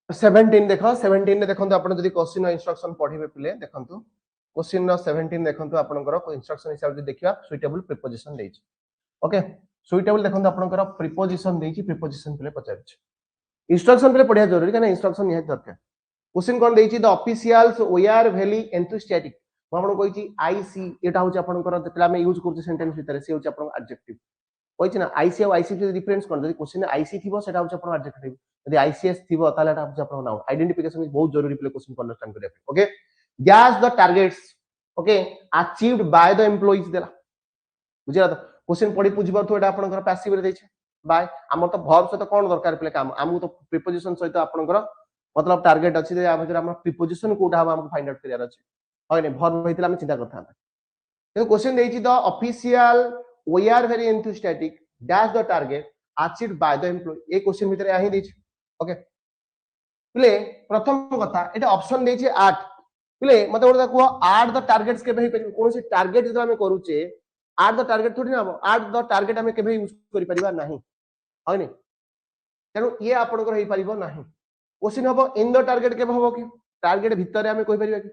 17 देखो 17 ने देखंतु आपण जदी क्वेश्चन इंस्ट्रक्शन पढिबे पिले देखंतु क्वेश्चन नो 17 देखंतु आपनकर इंस्ट्रक्शन हिसाब से देखिया सुइटेबल प्रीपोजिशन देछि ओके सुइटेबल देखंतु आपनकर प्रीपोजिशन देछि प्रीपोजिशन पिले पचारछि इंस्ट्रक्शन पिले पढिया जरूरी काना इंस्ट्रक्शन निहात दरकार क्वेश्चन कोन देछि the officials were very enthusiastic म आपण कहिछि आईसी एटा होछि आपनकर जेतला हम यूज करछि सेंटेंस भितर से होछि आपन एडजेक्टिव कहिछि ना आईसी और आईसी के डिफरेंस कोन जदी क्वेश्चन आईसी थिबो सेटा होछि आपन एडजेक्टिव यदि आईसीएस थिबो ताले एटा होछि आपन नाउन आइडेंटिफिकेशन इज बहुत जरूरी प्ले क्वेश्चन को अंडरस्टैंड करिया okay gas the targets okay achieved by the employees देला बुझिला तो क्वेश्चन पढी बुझि परथो एटा आपनकर पैसिव रे दैछे बाय हमर तो वर्ब से तो कोन दरकार प्ले काम हमहु तो प्रीपोजिशन सहित आपनकर मतलब टारगेट अछि जे हम हमर प्रीपोजिशन कोटा हम फाइंड आउट करिया अछि होय नै वर्ब होइतिला हम चिंता करथा तो क्वेश्चन देछि the official we are very enthusiastic dash the target achieved by the employ a question भीतर आही देछि ओके प्ले प्रथम कथा एटा ऑप्शन देछि 8 प्ले मते ओटा को 8 द टारगेट्स के भई कोन से टारगेट जदि हम करूचे 8 द टारगेट थोड़ी ना 8 द टारगेट हम के भई यूज करि परिबा नाही होय नै तेनु ये आपन को होई परिबो नाही क्वेश्चन हबो इन द टारगेट के हबो कि टारगेट भीतर हम कहि परिबा कि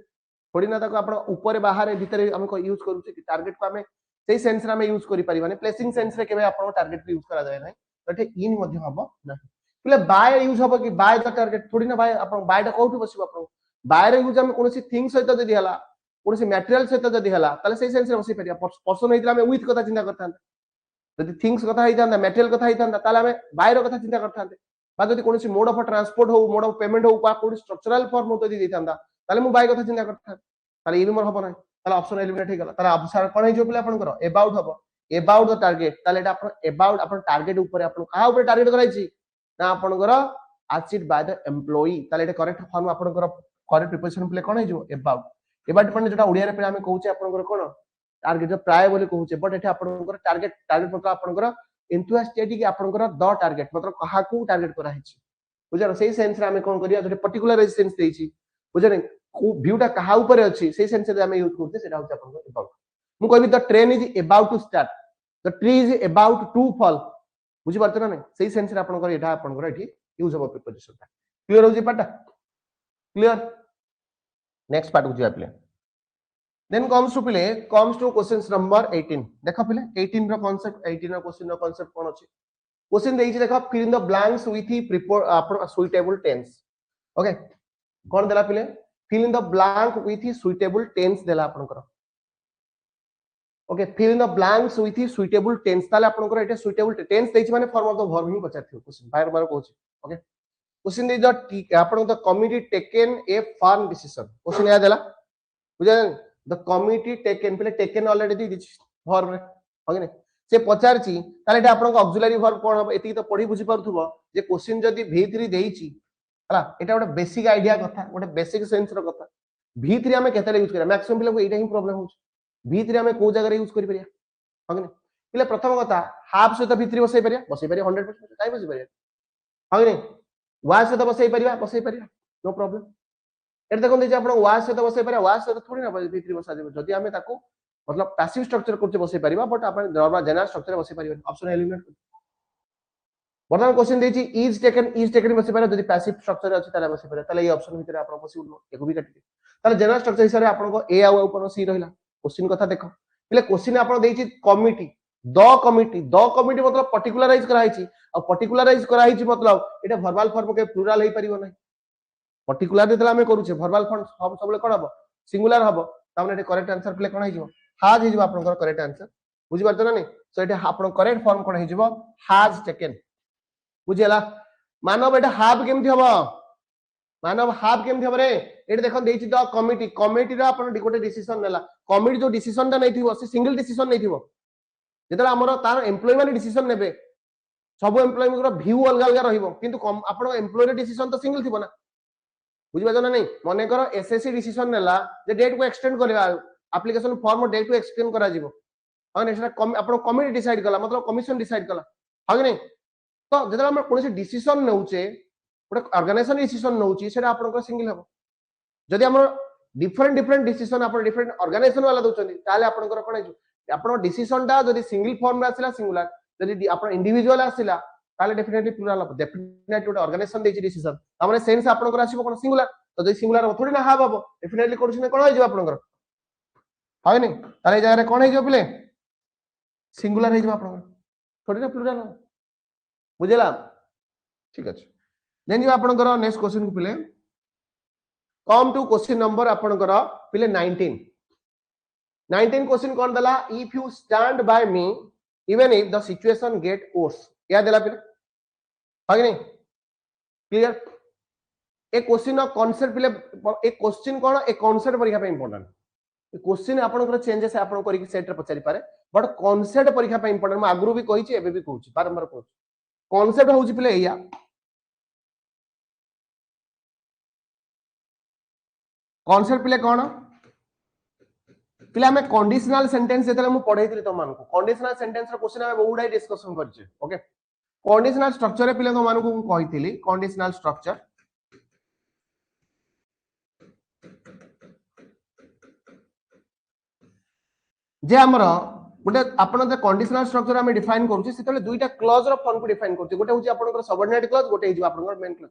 थोड़ी ना ताको आपण ऊपर बाहर भीतर हम को यूज करूचे कि टारगेट को हम सेही सेंस रे हम यूज करि परिबाने प्लेसिंग सेंस रे केबे आपण टारगेट यूज करा जाय नै एठे इन मध्ये हबो नाही प्ले बाय यूज हबो कि बाय द टारगेट थोड़ी ना बाय आपण बाय द कोठु बसिबो आपण बाय रे यूज हम कोनसी थिंग सहित जदी हला कोनसी मटेरियल सहित जदी हला ताले सेही सेंस रे बसि परिया पर्सन हेतिला हम विथ कथा चिंता करथान जदी थिंग्स कथा हितांदा मटेरियल कथा हितांदा ताले हम बाय रो कथा चिंता करथान बा जदि कोनोसी मोड ऑफ ट्रांसपोर्ट हो मोड ऑफ पेमेंट हो बा कोन स्ट्रक्चरल फॉर्म होतो दी थांदा ताले मु बाय कथा चिंता करथा ताले ये भी मोर हबो नै ताले ऑप्शन एलिमिनेट हे गला ताले ऑप्शन कोन हे जो पिला आपन करो अबाउट हबो अबाउट द टारगेट ताले एटा आपन अबाउट आपन टारगेट ऊपर आपन कहा ऊपर टारगेट कराई छी ना आपन करो अचीव्ड बाय द एम्प्लॉई ताले एटा करेक्ट फॉर्म आपन करो करेक्ट प्रिपोजिशन प्ले कोन हे जो अबाउट पन जेटा ओडिया रे पे हम कहूचे आपन करो कोन टारगेट प्राय बोली कहूचे बट एटा आपन करो टारगेट मतलब आपन करो enthusiastic आपन करो द टारगेट मतलब कहा को टारगेट करा है बुझर सेही सेंस रे हम कोन करिया जो पर्टिकुलर सेंस देई छी बुझर को व्यूटा कहा ऊपर अछि सेही सेंस रे हम यूज करते सेटा होचे आपन को अबाउट मु कहबी the train is about to start the tree is about to fall बुझि परते ना नै सेही सेंस रे आपन को एटा आपन को एठी यूज हो प्रिपोजिशन ता क्लियर हो जी पाटा क्लियर नेक्स्ट पार्ट बुझिया play then comes to questions number 18 देखो पहले 18 रो कांसेप्ट 18 रो क्वेश्चन रो कांसेप्ट कोन अछि क्वेश्चन देई छी देखो fill in the blanks with suitable tense okay कोन देला पहले fill in the blank with suitable tense देला आपन को okay fill in the blanks with suitable tense ताले आपन को एटा suitable tense देई छी माने फॉर्म ऑफ द वर्ब ही पचार थियो क्वेश्चन बार बार कहू छी ओके क्वेश्चन देई द आपन the committee taken a firm decision question या देला बुझा the committee taken already the verb रे ओके से पचार छी ताले एटा आपन को ऑक्सिलरी वर्ब कोन हो एती तो पढी बुझी परथुबो जे क्वेश्चन जदी v3 देई छी हला एटा गोटे बेसिक आईडिया कथा गोटे बेसिक सेंस रो कथा v3 हमें केते यूज करिया मैक्सिमम पिला को एटा ही प्रॉब्लम हो v3 हमें को जगह यूज करि परिया ओके पिला प्रथम कथा हाफ से तो v3 बसई परिया 100% काई बसई परिया ओके वा से तो बसई परिया नो प्रॉब्लम एटा देखो जे आपण वास से तो बसई परिया वास से तो थोड़ी ना v3 बसा देबो जदी हमें ताको मतलब पैसिव स्ट्रक्चर करते बसई परिबा बट आपण नॉर्मल जनरल स्ट्रक्चर बसई परिबा ऑप्शन एलिमिनेट वर्तमान क्वेश्चन देछि इज टेकन बसई परिबा जदी पैसिव स्ट्रक्चर अछि ताले बसई परिबा ताले ये ऑप्शन भीतर आपण पॉसिबल एको भी काटि ताले जनरल स्ट्रक्चर हिसाब रे आपण को ए आ ऊपर सी रहिला क्वेश्चन कथा देखो पहले क्वेश्चन आपण देछि कमिटी द कमिटी मतलब पर्टिकुलराइज करा हिछि और पर्टिकुलराइज करा हिछि मतलब एटा वर्बल फॉर्म के प्लुरल हे परिबो नै पर्टिकुलर देतला हमें करूचे वर्बल फॉर्म सब सबले कोन हबो सिंगुलर हबो तामने एटे करेक्ट आंसर प्ले कोन हिजो हाज हिजो आपन को करेक्ट आंसर बुझि परते ना नै सो एटे आपन करेक्ट फॉर्म कोन हिजो हाज टेकन बुझिला मानव एटा हाफ केमथि हबो मानव हाफ केमथि हबो रे एटे देखन देछि द कमिटी रा आपन गोटे डिसीजन नेला कमिटी जो डिसीजन ता नै थिबो से सिंगल डिसीजन नै थिबो जेतला हमर तार एम्प्लॉय माने डिसीजन नेबे सब एम्प्लॉय को व्यू अलग अलग रहिबो किंतु आपन एम्प्लॉय डिसीजन तो सिंगल थिबो ना बुझि पाजो ना नहीं मने करो एसएससी डिसीजन नेला जे डेट को एक्सटेंड करबा एप्लीकेशन फॉर्म डेट को एक्सटेंड करा जिवो हां सेटा आपन कमिटी डिसाइड कला मतलब कमीशन डिसाइड कला हां कि नहीं तो जेतला हम कोनसे डिसीजन नउचे गोटे ऑर्गेनाइजेशन डिसीजन नउची सेटा आपन को सिंगल हबो जदि हमर डिफरेंट डिसीजन आपन डिफरेंट ऑर्गेनाइजेशन वाला दोचंदी ताले आपन को कोन है आपन डिसीजन टा जदि सिंगल फॉर्म रे आसिला सिंगुलर जदि आपन इंडिविजुअल आसिला ताले डेफिनेटली प्लुरल हबो डेफिनेटली गोटे ऑर्गेनाइजेशन देछि डिसीजन तामाने सेंस आपन को आसीबो कोन सिंगुलर तो जदि सिंगुलर हो थोड़ी ना हाफ हबो डेफिनेटली कोन कोन हो जिवो आपन को हाय नै ताले जगह रे कोन हो जिवो पिले सिंगुलर हो जिवो आपन को थोड़ी ना प्लुरल हो बुझला ठीक अछि देन जिवो आपन को नेक्स्ट क्वेश्चन को पिले कम टू क्वेश्चन नंबर आपन को पिले 19 क्वेश्चन कोन दला if you stand by me even if the situation get worse या देला पिले हाय नै क्लियर एक क्वेश्चन कांसेप्ट पिले एक क्वेश्चन कोन एक कांसेप्ट परीक्षा पे इंपोर्टेंट क्वेश्चन आपन को चेंजेस आपन करी सेट रे पचारि पारे बट कांसेप्ट परीक्षा पे इंपोर्टेंट म आगरु भी कहि छी एबे भी कहू छी बारंबार कहू कांसेप्ट होउची पिले एया कांसेप्ट पिले कोन पिले हमें कंडीशनल सेंटेंस जेतले मु पढैतिली त मान को कंडीशनल सेंटेंस रो क्वेश्चन हमें बहुडाई डिस्कशन करछे ओके कंडीशनल स्ट्रक्चर रे पिले को मान को कहितिली कंडीशनल स्ट्रक्चर जे हमर गोटे आपण जे कंडीशनल स्ट्रक्चर हम डिफाइन करूची सेतले दुईटा क्लॉज रो फॉर्म को डिफाइन करची गोटे होची आपन सबऑर्डिनेट क्लॉज गोटे हिजो आपन मेन क्लॉज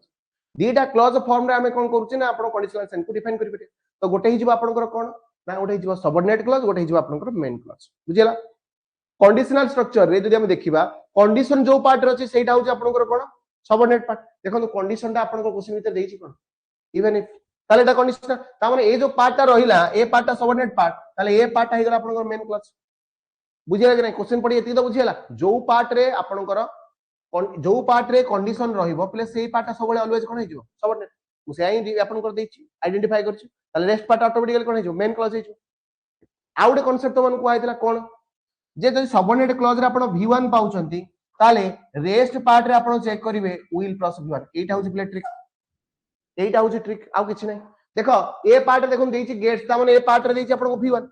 दुईटा क्लॉज फॉर्म रे हम कोन करूची ना आपण कंडीशनल सेंस को डिफाइन करि पटे तो गोटे हिजो आपन कोन ना गोटे हिजो सबऑर्डिनेट क्लॉज गोटे हिजो आपन मेन क्लॉज बुझिला कंडीशनल स्ट्रक्चर रे जदि हम देखिबा कंडीशन जो पार्ट रे अछि सेटा होची आपन कोन सबऑर्डिनेट पार्ट देखो कंडीशन ता आपन को क्वेश्चन भीतर देइछि कोन इवन इफ ताले एटा कंडीशन ता माने ए जो पार्ट रहिला ए पार्ट ता सबऑर्डिनेट पार्ट ताले ए पार्ट हे गला आपन मेन क्लॉज बुझिला कि नहीं क्वेश्चन पढी एति तो बुझिला जो पार्ट रे आपन जो पार्ट रे कंडीशन रहिबो प्ले सेही पार्ट सब ऑलवेज कोन हिजो सबऑर्डिनेट मु से आई आपन कर देछि आइडेंटिफाई करछि ताले रेस्ट पार्ट ऑटोमेटिकली कोन हिजो मेन क्लॉज हिजो आउटे कांसेप्ट तो मन को आइतला कोन जे जदि सबऑर्डिनेट क्लॉज रे आपन v1 पाउचंती ताले रेस्ट पार्ट रे आपन चेक करिवे विल प्लस v1 एटा होछि प्ले ट्रिक एटा होछि ट्रिक आउ किछ नै देखो ए पार्ट रे देखुन देछि गेट्स ता माने ए पार्ट रे देछि आपन को v1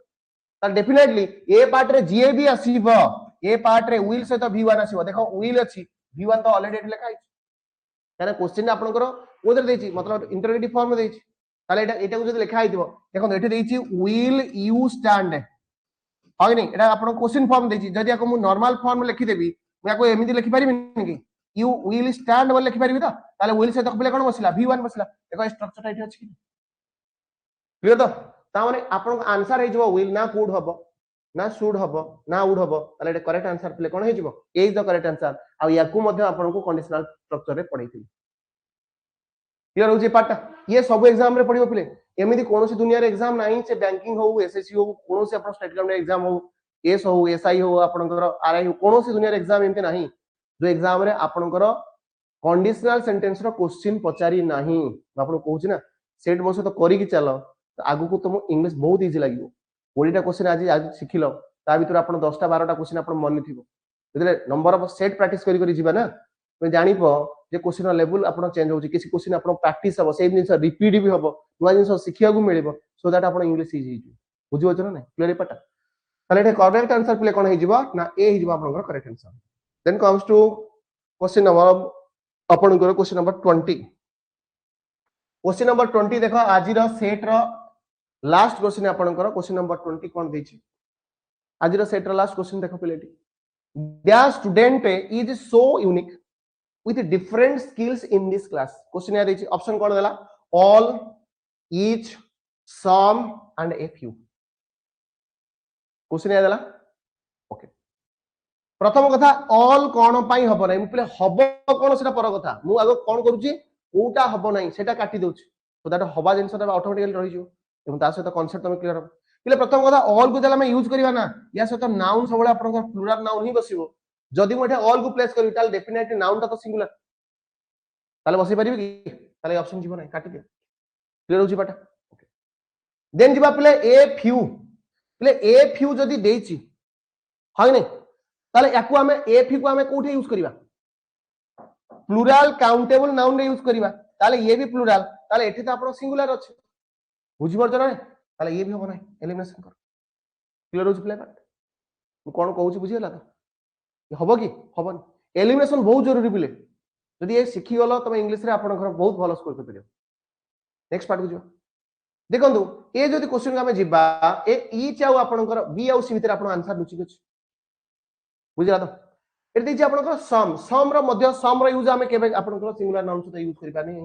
ता डेफिनेटली ए पार्ट रे जीए भी आसीबो ए पार्ट रे विल से तो v1 आसीबो देखो विल अछि v1 तो ऑलरेडी एट लिखा अछि काना क्वेश्चन आपन को कोदर देछि मतलब इंटरोगेटिव फॉर्म में देछि ताले एटा को जदि लिखा आइतिबो देखो एठी देछि विल यू स्टैंड हां नहीं एटा आपन क्वेश्चन फॉर्म देछि जदि आको मु नॉर्मल फॉर्म में लिखि देबी मैं आको एमिति लिखि परिबिनी कि यू विल स्टैंड बोल लिखि परिबी तो ताले विल से तक कोन बसला v1 बसला देखो स्ट्रक्चर एठी अछि कि क्लियर तो ता माने आपन आंसर हे जबो विल ना कुड हबो ना शुड हबो ना वुड हबो ताले एटा करेक्ट आंसर प्ले कोन हे जबो ए इज द करेक्ट आंसर आ याकू मध्ये आपन को कंडीशनल स्ट्रक्चर रे पढैथिली क्लियर हो जे पार्ट ये सब एग्जाम रे पढिबो प्ले एमिति कोनोसी दुनिया रे एग्जाम नाही से बैंकिंग हो एसएससी हो कोनोसी आपन स्टेट गवर्नमेंट एग्जाम हो एस हो एसआई हो आपन को आरआई हो कोनोसी दुनिया रे एग्जाम एमिति नाही जो एग्जाम रे आपन को कंडीशनल सेंटेंस रो क्वेश्चन पचारी नाही आपन कहूची ना सेट बस तो करी कि चलो आगु को तुम इंग्लिश बहुत इजी लागिवो 20टा क्वेश्चन आज सिखिलो ता भीतर आपन 10टा 12टा क्वेश्चन आपन मन थिबो जदि नंबर ऑफ सेट प्रैक्टिस करी करी जिबा ना तो जानिपो जे क्वेश्चन लेवल आपन चेंज होची किसी क्वेश्चन आपन प्रैक्टिस हबो सेम जिंस रिपीट भी हबो नुवा जिंस सिखिया को मिलिबो सो दैट आपन इंग्लिश इजी हिजो बुझिबो छ ना क्लियर पटा ताले एटा करेक्ट आंसर प्ले कोन हिजबो ना ए हिजबो आपन correct answer then comes to question number आपन क्वेश्चन नंबर 20 क्वेश्चन नंबर 20 देखो आज रो सेट रो लास्ट क्वेश्चन आपन क्वेश्चन नंबर 20 कोन देछि आज रो सेट रो लास्ट क्वेश्चन देखो प्लेटी the student is so unique with different skills in this class question या देछि ऑप्शन कोन देला all each some and a few question या देला ओके प्रथम कथा all कोन पई हबो नै मु पले हबो कोन सेटा पर कथा मु आगो कोन करूची कोटा हबो नै सेटा काटी देउची तो दैट हबा जिंसटा ऑटोमेटिकली रहि जो एवं ता सहित कांसेप्ट तुम क्लियर हो पले प्रथम कथा all को देला मैं यूज करबा ना या सहित नाउन सबले आपन प्लुरल नाउन ही बसिबो जदि मु एटा ऑल को प्लेस करी ताल डेफिनेटली नाउन ता तो सिंगुलर ताले बसि परिबी कि ताले ऑप्शन जीव नै काटि दे क्लियर हो जी बाटा ओके देन जीवा पले ए फ्यू जदि देछि हाय नै ताले याकू हमें ए फ्यू को हमें कोठे यूज करिबा प्लुरल काउंटेबल नाउन रे यूज करिबा ताले ये भी प्लुरल ताले एठी त आपन सिंगुलर अछि बुझि परछ ना ताले ये भी हो नै एलिमिनेशन कर क्लियर हो जी प्ले बात मु कोन कहू छी बुझियला त हबो कि हबन एलिमिनेशन बहुत जरूरी पिले जदि ये सिखि गलो तमे इंग्लिश रे आपन घर बहुत भलो स्कोर कर परियो नेक्स्ट पार्ट को जो देखंतु ए जदि क्वेश्चन का हमें जिबा ए ईच आउ आपन घर बी आउ सी भीतर आपन आंसर लुचि गछ बुझिला तो ए देछि आपन घर सम रो मध्य सम रो यूज हमें केबे आपन घर सिंगुलर नाउन से यूज करि पानी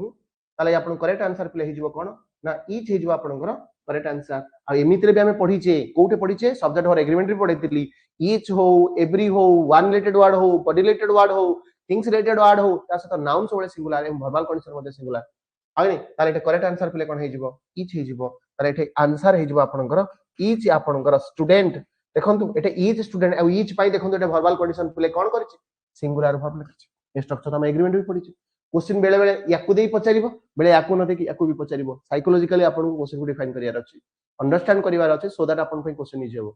ताले आपन करेक्ट आंसर प्ले हि जिवो कोन ना ईच हि जिवो आपन घर करेक्ट आंसर आ एमितरे भी हमें पढिचे कोठे पढिचे सब्जेक्ट और एग्रीमेंट रे पढितली ईच हो एवरी हो वन रिलेटेड वर्ड हो बॉडी रिलेटेड वर्ड हो थिंग्स रिलेटेड वर्ड हो ता सहित नाउन सबले सिंगुलर एवं वर्बल कंडीशन मध्ये सिंगुलर आनी ताले एटा करेक्ट आंसर प्ले कोन हे जिवो ईच हे जिवो ताले एटा आंसर हे जिवो आपनकर ईच आपनकर स्टूडेंट देखंतु एटा ईच स्टूडेंट आ ईच पाई देखंतु एटा वर्बल कंडीशन प्ले कोन करिछि सिंगुलर वर्ब लिखिछि ए स्ट्रक्चर हम एग्रीमेंट भी पढिछि क्वेश्चन बेले बेले याकू देई पचारिबो बेले याकू न देकी याकू भी पचारिबो साइकोलॉजिकली आपन को क्वेश्चन को डिफाइन करियार अछि अंडरस्टैंड करिवार अछि सो दैट आपन पे क्वेश्चन इजी हो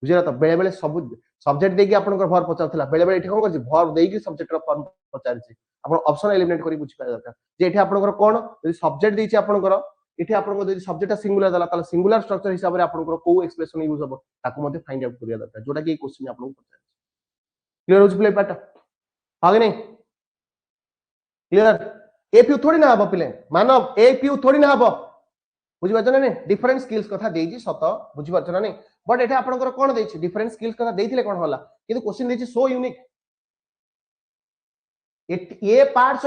बुझिला त बेले बेले सब सब्जेक्ट देकी आपन को वर्ब पचारथला बेले बेले एठी कोन करछि वर्ब देकी सब्जेक्ट रो फॉर्म पचारछि आपन ऑप्शन एलिमिनेट करी बुझि पाय दरकार जे एठी आपन को कोन यदि सब्जेक्ट देछि आपन को एठी आपन को यदि सब्जेक्ट सिंगुलर दला ताले सिंगुलर स्ट्रक्चर हिसाब रे आपन को को एक्सप्रेशन यूज हो ताको मध्ये फाइंड आउट करिया दरकार जोटा कि क्वेश्चन आपन को पचारछि क्लियर हो प्ले पार्ट आगे नहीं क्लियर ए फ्यू थोड़ी ना हबो पिले मानव ए फ्यू थोड़ी ना हबो बुझि पाछ ना नै डिफरेंट स्किल्स कथा देछि सत बुझि पाछ ना नै बट एटा आपन को कोन देछि डिफरेंट स्किल्स कथा देथिले कोन होला किंतु क्वेश्चन देछि सो यूनिक ए पार्ट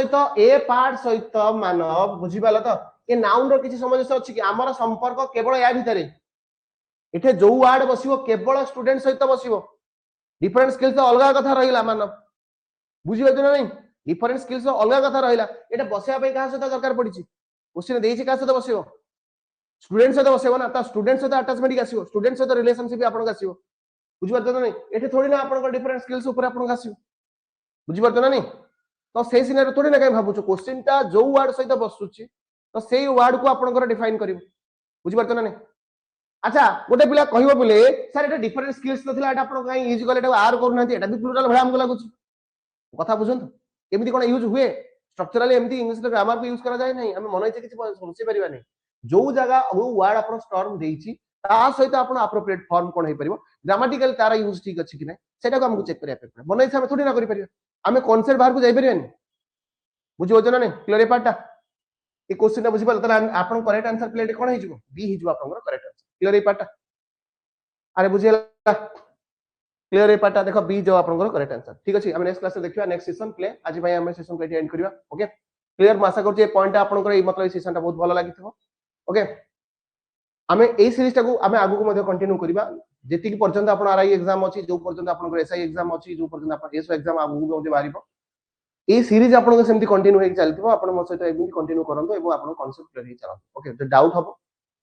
सहित मानव बुझि पालो त ए नाउन रो किछि समस्या अछि कि हमर संपर्क केवल या भितरे एठे जो वर्ड बसिबो केवल स्टूडेंट सहित बसिबो डिफरेंट स्किल्स तो अलगा कथा रहिला मानव बुझि पाछ ना नै डिफरेंट स्किल्स अलगा कथा रहिला एटा बसिया पे कहा सहित दरकार पडिछि क्वेश्चन देछि का सहित बसिबो स्टूडेंट सहित बसिबो ना ता स्टूडेंट सहित अटैचमेंट के आसीबो स्टूडेंट सहित रिलेशनशिप आपन का आसीबो बुझि पाछ ना नै एठे थोड़ी ना आपन को डिफरेंट स्किल्स ऊपर आपन का आसीबो बुझी पारछ ना नहीं तो से सिनारियो थोड़ी ना कहीं भाबुछ क्वेश्चन टा जो वर्ड सहित बसुची तो सेई वर्ड को आपनकर डिफाइन करिवो बुझी पारछ ना नहीं अच्छा गोटे पिला कहबो बोले सर एटा डिफरेंट स्किल्स नथिला एटा आपण काई यूज कले एटा आर करू नाथि एटा भी प्लुराल भला हमको लागुछ कथा बुझंतु एमिति कोन यूज हुए स्ट्रक्चरली एमिति इंग्लिश ग्रामर को यूज करा जाय नहीं हम मन इच्छा किछि समझे परिबा नहीं जो जगह वो वर्ड आपण स्टॉर्म देइछि ता सहित आपण एप्रोप्रिएट फॉर्म कोन हे परिबो ग्रामेटिकल तारा यूज ठीक अछि कि नै सेटा को हमको चेक करिया पे मन इच्छा हम थोड़ी ना करि परिबा हम कांसेप्ट बाहर को जाई परिबानी बुझि होछ ना नहीं क्लियर पार्टटा ए क्वेश्चन ता बुझि पाल तला आपण करेक्ट आंसर प्लेट कोन हे जिवो बी हे जिवो आपण करेक्ट आंसर क्लियर ए पार्टटा अरे बुझियला क्लियर ए पार्टटा देखो बी जो आपण करेक्ट आंसर ठीक अछि हम नेक्स्ट क्लास में देखिबा नेक्स्ट सेशन प्ले आज भाई हम सेशन को एंड करिबा ओके क्लियर मैं आशा करछि ए पॉइंट आपण ए मतलब ए सेशन ता बहुत भलो लागिथबो ओके हमें ए सीरीज टा को हमें आगु को मध्ये कंटिन्यू करिबा जेति कि पर्यंत आपण आरआई एग्जाम अछि जो पर्यंत आपण एसआई एग्जाम अछि जो पर्यंत आपण एसओ एग्जाम आगु को मध्ये बारिबो ए सीरीज आपण को सेमति कंटिन्यू हे चलतिबो आपण मो सहित एमि कंटिन्यू करंतो एबो आपण कांसेप्ट क्लियर हे चलतो ओके तो डाउट हबो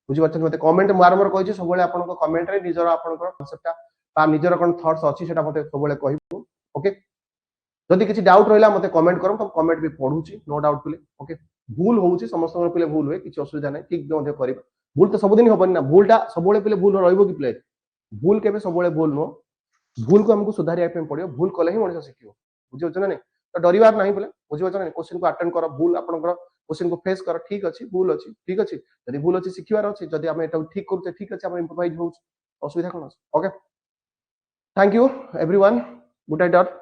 बुझि पाछन मते कमेंट बारंबार कहिछि सब बेले आपण को कमेंट रे निजर आपण को कांसेप्ट ता निजर कोन थॉट्स अछि सेटा मते सब बेले कहिबो ओके जदि किछि डाउट रहला मते कमेंट करम तो कमेंट भी पढुछि नो डाउट पिले ओके भूल होउछि समस्त पिले भूल होए किछि असुविधा नै ठीक मध्ये करिबा भूल तो सब दिन होबन ना भूलटा सब बेले पिले भूल रहइबो कि प्ले भूल केबे सब बेले भूल नो भूल को हमको सुधारिया पे पड़ियो भूल कले ही मनुष्य सिखियो बुझियो छ ना नहीं तो डरिवार नहीं बोले बुझियो छ ना क्वेश्चन को अटेंड करो भूल आपनकर क्वेश्चन को फेस करो ठीक अछि भूल अछि ठीक अछि यदि भूल अछि सिखिवार अछि जदि हम एटा ठीक करते ठीक अछि हम इंप्रोवाइज होउछ असुविधा कोन okay thank you everyone good night